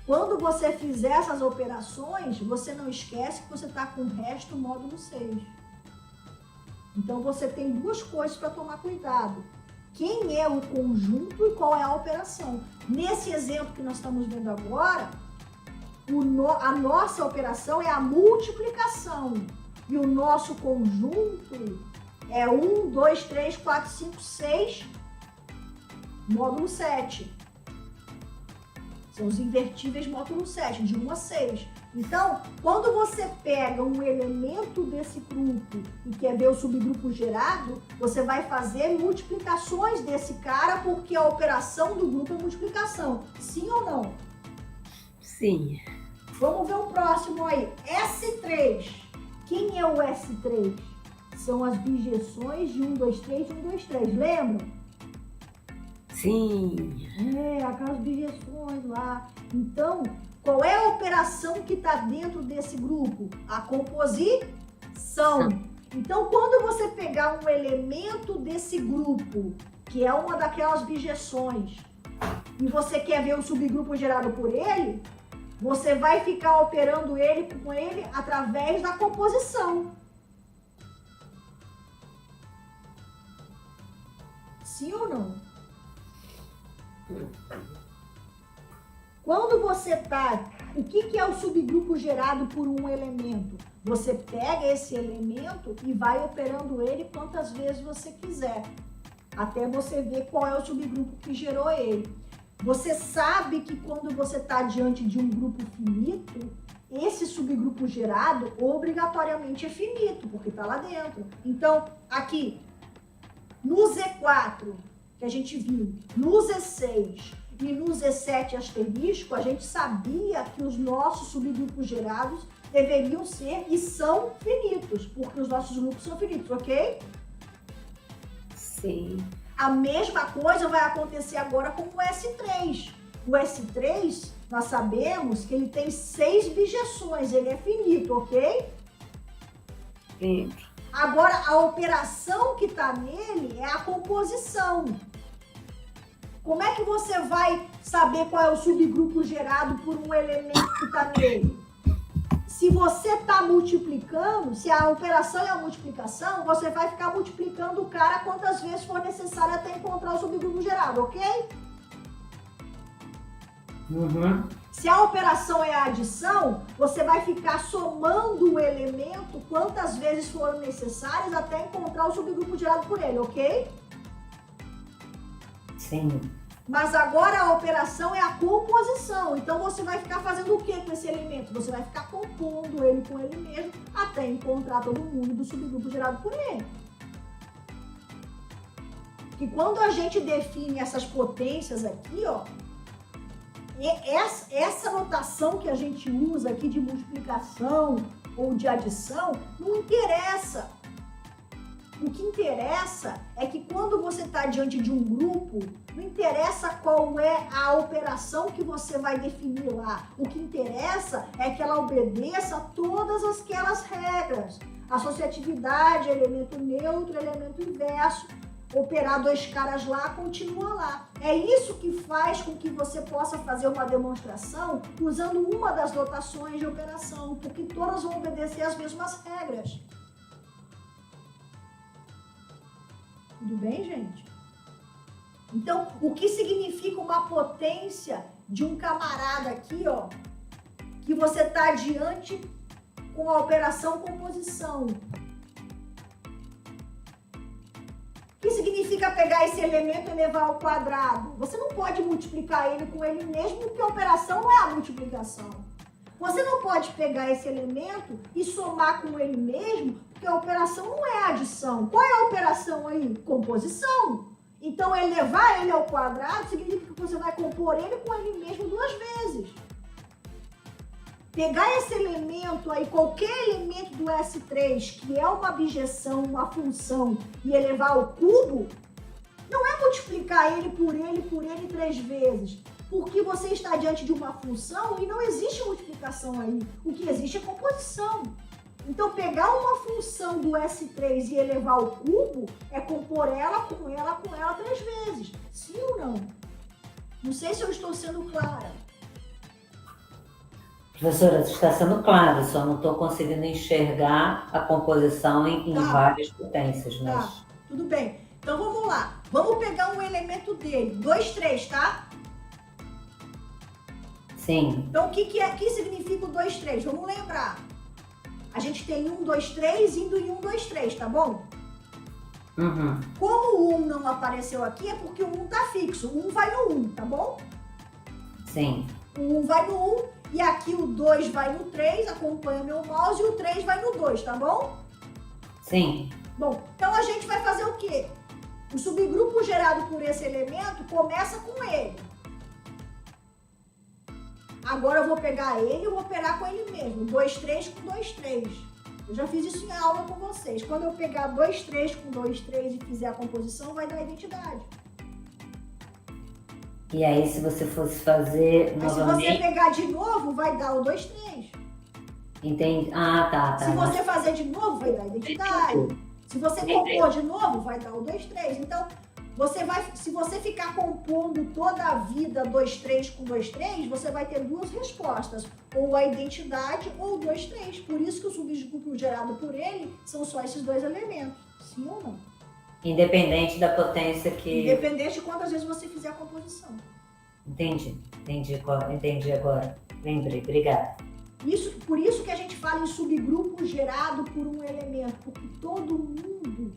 quando você fizer essas operações, você não esquece que você está com o resto módulo 6. Então você tem duas coisas para tomar cuidado. Quem é o conjunto e qual é a operação? Nesse exemplo que nós estamos vendo agora, a nossa operação é a multiplicação. E o nosso conjunto é 1, 2, 3, 4, 5, 6, módulo 7. São os invertíveis módulo 7, de 1 a 6. Então, quando você pega um elemento desse grupo e quer ver o subgrupo gerado, você vai fazer multiplicações desse cara, porque a operação do grupo é multiplicação. Sim ou não? Sim. Vamos ver o próximo aí. S3. Quem é o S3? São as bijeções de 1, 2, 3, 1, 2, 3. Lembram? Sim. Aquelas bijeções lá. Então, qual é a operação que está dentro desse grupo? A composição. Então, quando você pegar um elemento desse grupo que é uma daquelas bijeções, e você quer ver o subgrupo gerado por ele, você vai ficar operando ele com ele através da composição. Sim ou não? Quando você tá... O que é o subgrupo gerado por um elemento? Você pega esse elemento e vai operando ele quantas vezes você quiser, até você ver qual é o subgrupo que gerou ele. Você sabe que quando você está diante de um grupo finito, esse subgrupo gerado obrigatoriamente é finito, porque está lá dentro. Então, aqui, no Z4, que a gente viu, no Z6 e no Z7 asterisco, a gente sabia que os nossos subgrupos gerados deveriam ser e são finitos, porque os nossos grupos são finitos, ok? Sim. A mesma coisa vai acontecer agora com o S3. O S3, nós sabemos que ele tem 6 bijeções, ele é finito, ok? Lembro. Agora, a operação que está nele é a composição. Como é que você vai saber qual é o subgrupo gerado por um elemento que está nele? Se você está multiplicando, se a operação é a multiplicação, você vai ficar multiplicando o cara quantas vezes for necessário até encontrar o subgrupo gerado, ok? Se a operação é a adição, você vai ficar somando o elemento quantas vezes foram necessárias até encontrar o subgrupo gerado por ele, ok? Sim. Mas agora a operação é a composição. Então você vai ficar fazendo o que com esse elemento? Você vai ficar compondo ele com ele mesmo até encontrar todo mundo do subgrupo gerado por ele. Que quando a gente define essas potências aqui, ó, essa notação que a gente usa aqui de multiplicação ou de adição, não interessa. O que interessa é que quando você está diante de um grupo, não interessa qual é a operação que você vai definir lá. O que interessa é que ela obedeça a todas aquelas regras. Associatividade, elemento neutro, elemento inverso, operar 2 caras lá, continua lá. É isso que faz com que você possa fazer uma demonstração usando uma das notações de operação, porque todas vão obedecer às mesmas regras. Tudo bem, gente? Então, o que significa uma potência de um camarada aqui, ó, que você está diante com a operação composição? O que significa pegar esse elemento e levar ao quadrado? Você não pode multiplicar ele com ele mesmo, porque a operação não é a multiplicação. Você não pode pegar esse elemento e somar com ele mesmo, porque a operação não é adição. Qual é a operação aí? Composição. Então, elevar ele ao quadrado significa que você vai compor ele com ele mesmo 2 vezes. Pegar esse elemento aí, qualquer elemento do S3, que é uma bijeção, uma função, e elevar ao cubo, não é multiplicar ele por ele 3 vezes. Porque você está diante de uma função e não existe multiplicação aí. O que existe é composição. Então, pegar uma função do S3 e elevar ao cubo é compor ela com ela 3 vezes. Sim ou não? Não sei se eu estou sendo clara. Professora, está sendo claro, só não estou conseguindo enxergar a composição em várias potências. Mas... Tá, tudo bem. Então, vamos lá. Vamos pegar um elemento dele. 2, 3, tá? Sim. Então, o que significa o 2, 3? Vamos lembrar. A gente tem 1, 2, 3, indo em 1, 2, 3, tá bom? Como o 1 não apareceu aqui, é porque o 1 tá fixo. O 1 vai no 1, tá bom? Sim. O 1 vai no 1 e aqui o 2 vai no 3, acompanha o meu mouse, e o 3 vai no 2, tá bom? Sim. Bom, então a gente vai fazer o quê? O subgrupo gerado por esse elemento começa com ele. Agora eu vou pegar ele e vou operar com ele mesmo. 2, 3 com 2, 3. Eu já fiz isso em aula com vocês. Quando eu pegar 2, 3 com 2, 3 e fizer a composição, vai dar a identidade. E aí, se você fosse fazer novamente... Se você pegar de novo, vai dar o 2, 3. Entendi. Ah, tá. Se você fazer de novo, vai dar a identidade. Se você compor de novo, vai dar o 2, 3. Então, se você ficar compondo toda a vida 2, 3 com 2, 3, você vai ter duas respostas, ou a identidade ou 2, 3. Por isso que o subgrupo gerado por ele são só esses dois elementos. Sim ou não? Independente da potência que... Independente de quantas vezes você fizer a composição. Entendi agora. Lembrei, obrigada. Por isso que a gente fala em subgrupo gerado por um elemento, porque todo mundo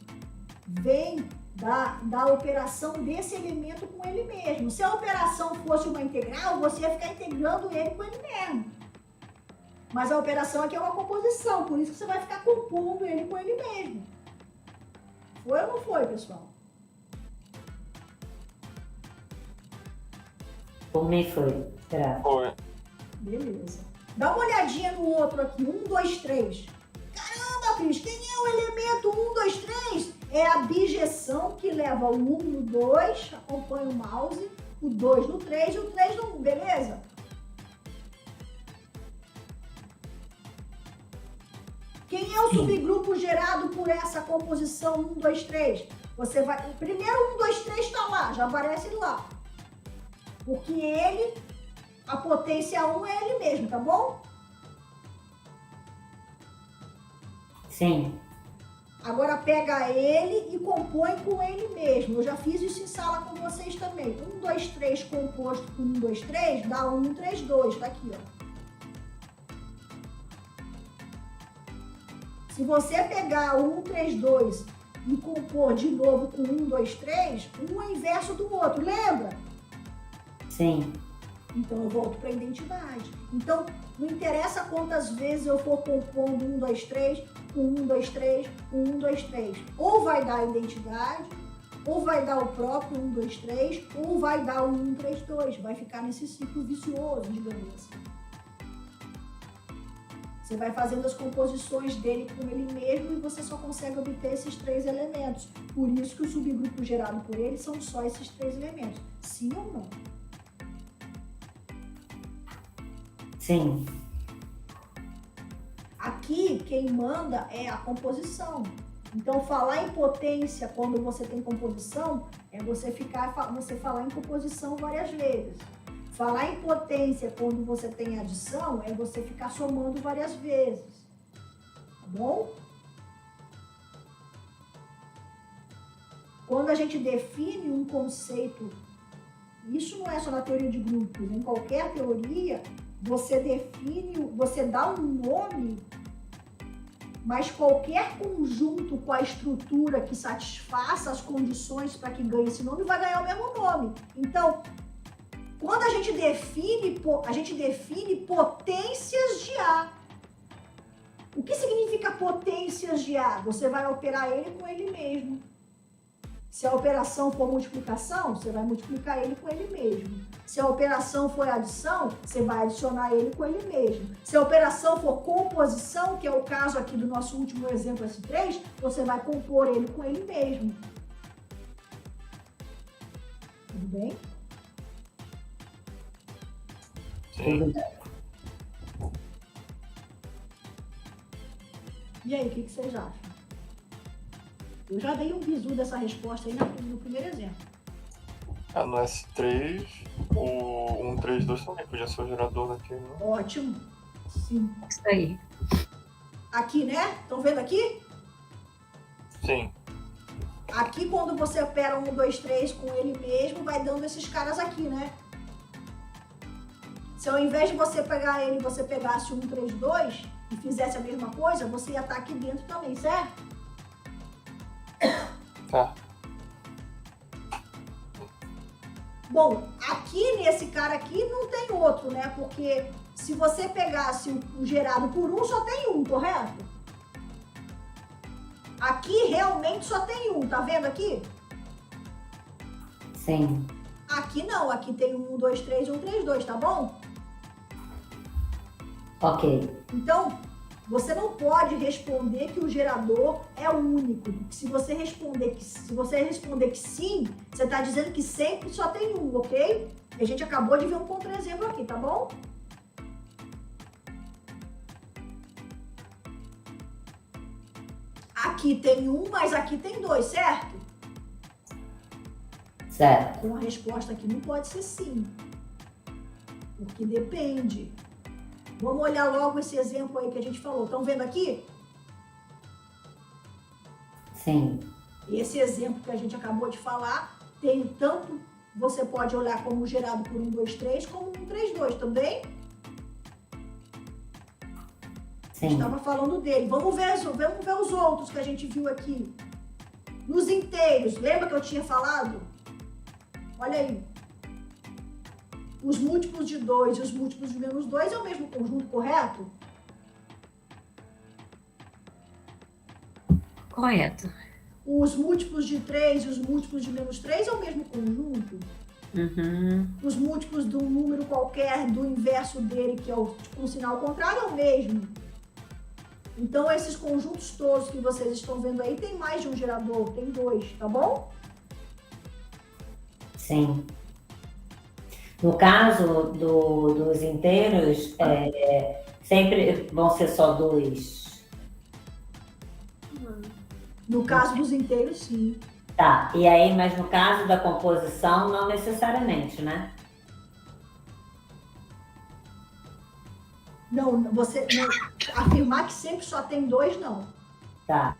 vem da operação desse elemento com ele mesmo. Se a operação fosse uma integral, você ia ficar integrando ele com ele mesmo. Mas a operação aqui é uma composição, por isso que você vai ficar compondo ele com ele mesmo. Foi ou não foi, pessoal? Por mim foi. Será? Foi. Beleza. Dá uma olhadinha no outro aqui. 1, 2, 3. Caramba, Cris, quem é o elemento 1, 2, 3? É a bijeção que leva o 1 no 2, acompanha o mouse, o 2 no 3 e o 3 no 1, beleza? Quem é o subgrupo gerado por essa composição 1, 2, 3? Você vai... Primeiro 1, 2, 3 está lá, já aparece lá. Porque ele, a potência 1 é ele mesmo, tá bom? Sim. Agora pega ele e compõe com ele mesmo. Eu já fiz isso em sala com vocês também. 1, 2, 3 composto com 1, 2, 3 dá 1, 3, 2. Tá aqui, ó. Se você pegar o 1, 3, 2 e compor de novo com 1, 2, 3, um é inverso do outro, lembra? Sim. Então eu volto para a identidade. Então não interessa quantas vezes eu for compondo 1, 2, 3, com 1, 2, 3, com 1, 2, 3. Ou vai dar a identidade, ou vai dar o próprio 1, 2, 3, ou vai dar o 1, 3, 2. Vai ficar nesse ciclo vicioso, digamos assim. Você vai fazendo as composições dele com ele mesmo e você só consegue obter esses 3 elementos. Por isso que o subgrupo gerado por ele são só esses 3 elementos. Sim ou não? Sim. Aqui, quem manda é a composição. Então, falar em potência quando você tem composição é você falar em composição várias vezes. Falar em potência quando você tem adição é você ficar somando várias vezes. Tá bom? Quando a gente define um conceito, isso não é só na teoria de grupos, em qualquer teoria, você define, você dá um nome, mas qualquer conjunto com a estrutura que satisfaça as condições para que ganhe esse nome vai ganhar o mesmo nome. Então, quando a gente define potências de A. O que significa potências de A? Você vai operar ele com ele mesmo. Se a operação for multiplicação, você vai multiplicar ele com ele mesmo. Se a operação for adição, você vai adicionar ele com ele mesmo. Se a operação for composição, que é o caso aqui do nosso último exemplo S3, você vai compor ele com ele mesmo. Tudo bem? Sim. E aí, o que vocês acham? Eu já dei um bizu dessa resposta aí no primeiro exemplo. No S3, o 132 também podia ser o gerador daqui, né? Ótimo. Sim. Isso aí. Aqui, né? Estão vendo aqui? Sim. Aqui, quando você opera 1, 2, 3 com ele mesmo, vai dando esses caras aqui, né? Se ao invés de você pegar ele, você pegasse 1, 3, 2 e fizesse a mesma coisa, você ia estar aqui dentro também, certo? Tá. Bom, aqui nesse cara aqui não tem outro, né? Porque se você pegasse o gerado por 1, só tem 1, correto? Aqui realmente só tem 1, tá vendo aqui? Sim. Aqui não, aqui tem 1, 2, 3, 1, 3, 2, tá bom? Ok. Então, você não pode responder que o gerador é o único. Se você responder que sim, você está dizendo que sempre só tem um, ok? A gente acabou de ver um contra-exemplo aqui, tá bom? Aqui tem 1, mas aqui tem 2, certo? Certo. Então a resposta aqui não pode ser sim. Porque depende. Vamos olhar logo esse exemplo aí que a gente falou. Estão vendo aqui? Sim. Esse exemplo que a gente acabou de falar tem tanto, você pode olhar como gerado por 1, 2, 3, como 1, 3, 2 também. Sim. Estava falando dele. Vamos ver os outros que a gente viu aqui. Nos inteiros, lembra que eu tinha falado? Olha aí. Os múltiplos de 2 e os múltiplos de menos 2 é o mesmo conjunto, correto? Correto. Os múltiplos de 3 e os múltiplos de menos 3 é o mesmo conjunto? Uhum. Os múltiplos de um número qualquer, do inverso dele, que é com sinal contrário, é o mesmo. Então, esses conjuntos todos que vocês estão vendo aí, tem mais de um gerador, tem 2, tá bom? Sim. No caso dos inteiros, sempre vão ser só 2. No caso dos inteiros, sim. Tá, e aí, mas no caso da composição, não necessariamente, né? Não, você afirmar que sempre só tem 2, não. Tá.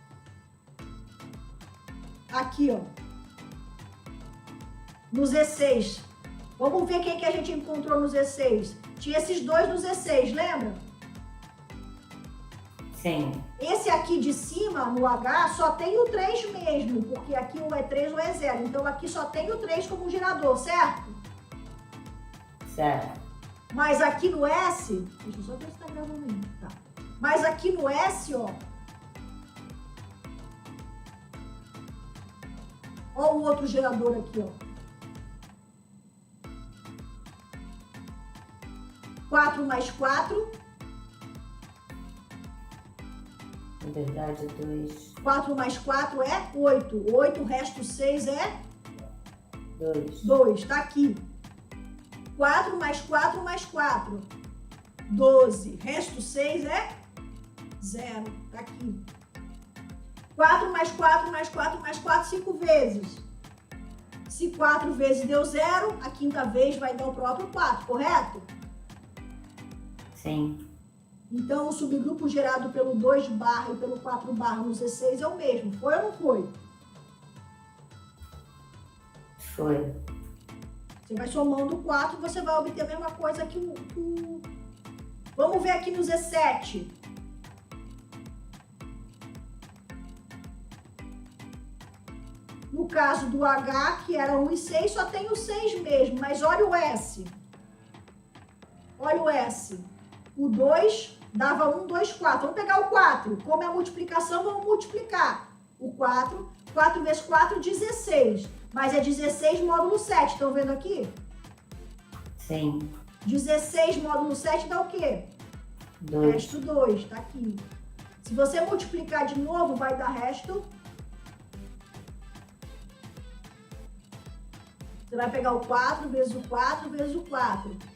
Aqui, ó. No Z6. Vamos ver quem que a gente encontrou no Z6. Tinha esses 2 no Z6, lembra? Sim. Esse aqui de cima, no H, só tem o 3 mesmo, porque aqui ou é 3 ou é 0. Então aqui só tem o 3 como gerador, certo? Certo. Mas aqui no S, deixa eu só ver se tá gravando aí. Tá. Mas aqui no S, ó. Ó o outro gerador aqui, ó. 4 mais 4. Na verdade, 2. 4 mais 4 é 8. 8, o resto 6 é 2. 2. Tá aqui. 4 mais 4 mais 4. 12. Resto 6 é 0. Tá aqui. 4 mais 4 mais 4 mais 4, 5 vezes. Se 4 vezes deu 0, a quinta vez vai dar o próprio 4, correto? Sim. Então, o subgrupo gerado pelo 2 barra e pelo 4 barra no Z6 é o mesmo. Foi ou não foi? Foi. Você vai somando 4, você vai obter a mesma coisa que o... Vamos ver aqui no Z7. No caso do H, que era 1 e 6, só tem o 6 mesmo. Mas olha o S. Olha o S. O 2 dava 1, 2, 4. Vamos pegar o 4. Como é a multiplicação, vamos multiplicar. O 4. 4 vezes 4, 16. Mas é 16 módulo 7. Estão vendo aqui? Sim. 16 módulo 7 dá o quê? 2. Resto 2. Tá aqui. Se você multiplicar de novo, vai dar resto. Você vai pegar o 4 vezes o 4 vezes o 4.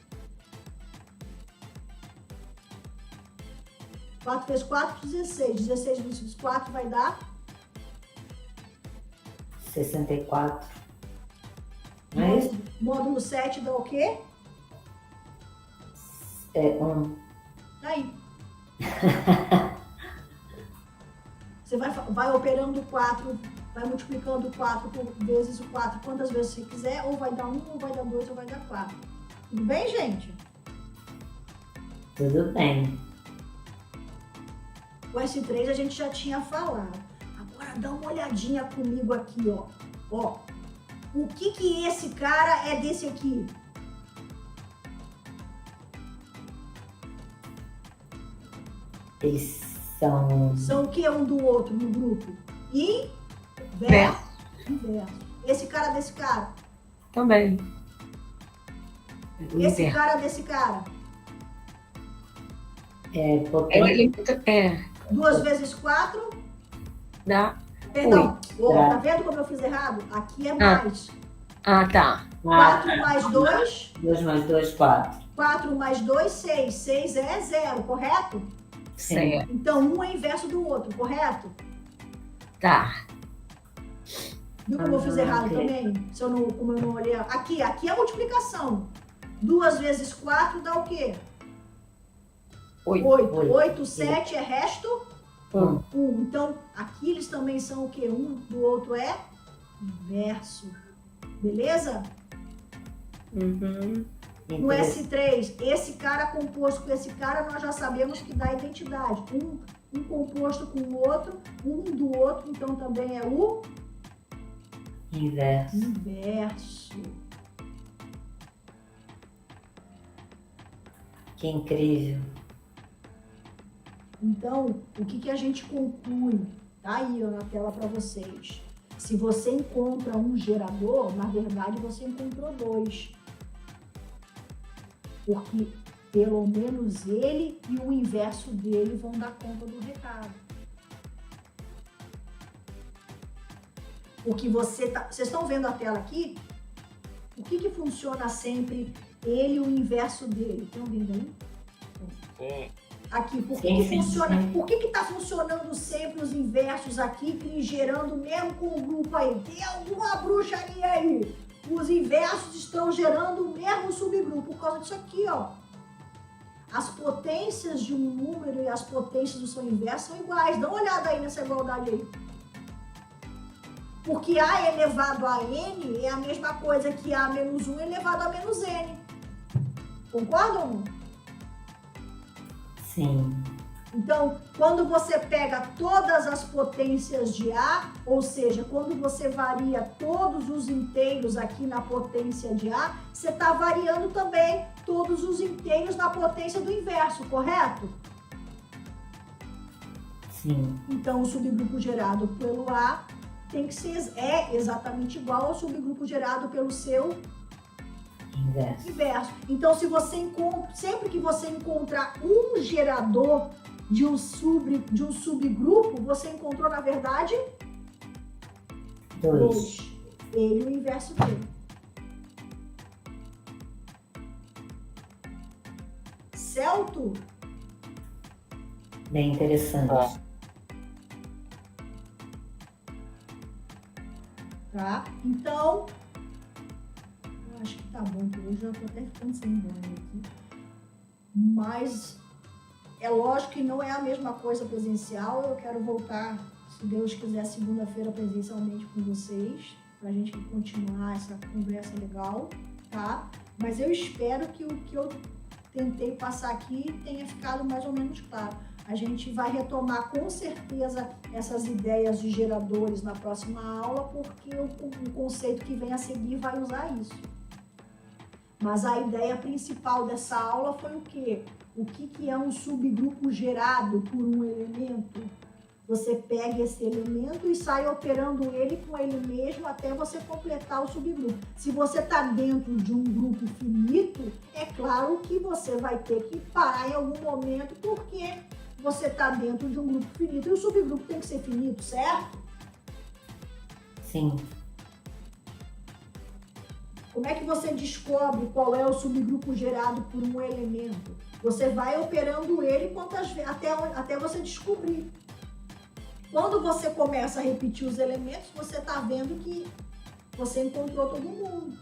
4 vezes 4, 16. 16 vezes 4 vai dar 64. Não é isso? Módulo 7 dá o quê? É 1. Aí. Você vai operando o 4, vai multiplicando o 4 vezes o 4 quantas vezes você quiser, ou vai dar 1, ou vai dar 2, ou vai dar 4. Tudo bem, gente? Tudo bem. O S3 a gente já tinha falado. Agora dá uma olhadinha comigo aqui, ó. Ó, o que esse cara é desse aqui? Eles são... São o que um do outro no grupo? Inverso. Esse cara desse cara? Também. Esse cara desse cara? É, 2 vezes 4? dá. Perdão, tá vendo como eu fiz errado? Aqui é mais. Ah, tá. 4 mais 2? 2 mais 2, 4. 4 mais 2, 6. 6 é 0, correto? Certo. Então, um é inverso do outro, correto? Tá. Viu como eu fiz errado ok. também? Se eu não, como eu não olhei. Aqui é a multiplicação. 2 vezes 4 dá o quê? 8. 8, 7 é resto? 1. Então, aqui eles também são o quê? Um do outro é inverso. Beleza? Uhum. No S3, esse cara composto com esse cara, nós já sabemos que dá identidade. Um composto com o outro, um do outro, então também é o Inverso. inverso. Que incrível. Então, o que a gente conclui? Tá aí ó, na tela para vocês. Se você encontra um gerador, na verdade você encontrou 2. Porque pelo menos ele e o inverso dele vão dar conta do recado. O que vocês estão vendo a tela aqui? O que funciona sempre ele e o inverso dele? Estão vendo aí? Sim. Aqui, por que, Sim, que sim, funciona? sim. Por que está funcionando sempre os inversos aqui, gerando mesmo com o grupo aí? Tem alguma bruxaria aí? Os inversos estão gerando o mesmo subgrupo por causa disso aqui, ó. As potências de um número e as potências do seu inverso são iguais. Dá uma olhada aí nessa igualdade aí. Porque A elevado a N é a mesma coisa que A menos 1 elevado a menos N. Concordam ou não? Sim. Então, quando você pega todas as potências de A, ou seja, quando você varia todos os inteiros aqui na potência de A, você está variando também todos os inteiros na potência do inverso, correto? Sim. Então, o subgrupo gerado pelo A tem que ser exatamente igual ao subgrupo gerado pelo seu inverso. Então, se você sempre que você encontrar um gerador de um subgrupo, você encontrou, na verdade, 2. Ele e o inverso dele. Certo? Bem interessante. Tá? Então, eu acho que tá bom, porque hoje eu já tô até ficando sem banho aqui. Mas é lógico que não é a mesma coisa presencial. Eu quero voltar, se Deus quiser, segunda-feira presencialmente com vocês, pra gente continuar essa conversa legal, tá? Mas eu espero que o que eu tentei passar aqui tenha ficado mais ou menos claro. A gente vai retomar com certeza essas ideias de geradores na próxima aula, porque o conceito que vem a seguir vai usar isso. Mas a ideia principal dessa aula foi o quê? O que é um subgrupo gerado por um elemento? Você pega esse elemento e sai operando ele com ele mesmo até você completar o subgrupo. Se você está dentro de um grupo finito, é claro que você vai ter que parar em algum momento, porque você está dentro de um grupo finito e o subgrupo tem que ser finito, certo? Sim. Como é que você descobre qual é o subgrupo gerado por um elemento? Você vai operando ele até você descobrir. Quando você começa a repetir os elementos, você está vendo que você encontrou todo mundo.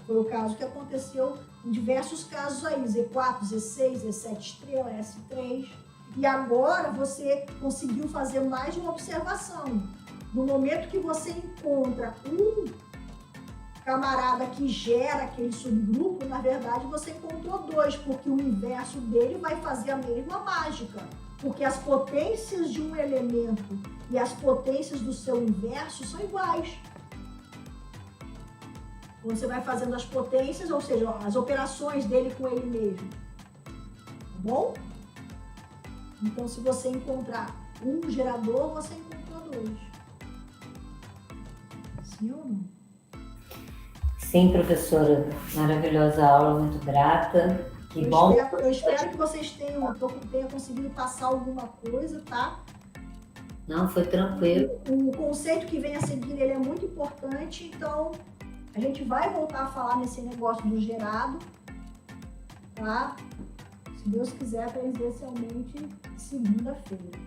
Foi o caso que aconteceu em diversos casos aí, Z4, Z6, Z7 estrela, S3. E agora você conseguiu fazer mais uma observação. No momento que você encontra um camarada que gera aquele subgrupo, na verdade você encontrou 2, porque o inverso dele vai fazer a mesma mágica. Porque as potências de um elemento e as potências do seu inverso são iguais. Quando você vai fazendo as potências, ou seja, as operações dele com ele mesmo. Tá bom? Então, se você encontrar um gerador, você encontrou 2. Sim ou não? Sim, professora. Maravilhosa aula, muito grata. Que bom. Eu espero que vocês tenham conseguido passar alguma coisa, tá? Não, foi tranquilo. O conceito que vem a seguir, ele é muito importante, então a gente vai voltar a falar nesse negócio do gerado, tá? Se Deus quiser, presencialmente, segunda-feira.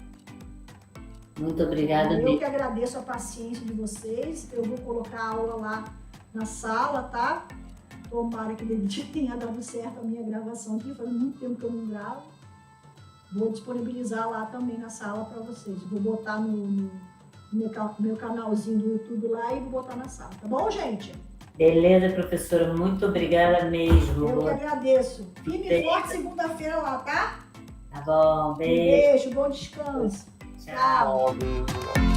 Muito obrigada Eu mesmo. que agradeço a paciência de vocês. Eu vou colocar a aula lá na sala, tá? Tomara que tenha dado certo a minha gravação aqui. Faz muito tempo que eu não gravo. Vou disponibilizar lá também na sala para vocês. Vou botar no meu canalzinho do YouTube lá e vou botar na sala. Tá bom, gente? Beleza, professora. Muito obrigada mesmo. Eu que agradeço. Firme e forte segunda-feira lá, tá? Tá bom, Um beijo. beijo, bom descanso. Tchau. Beijo.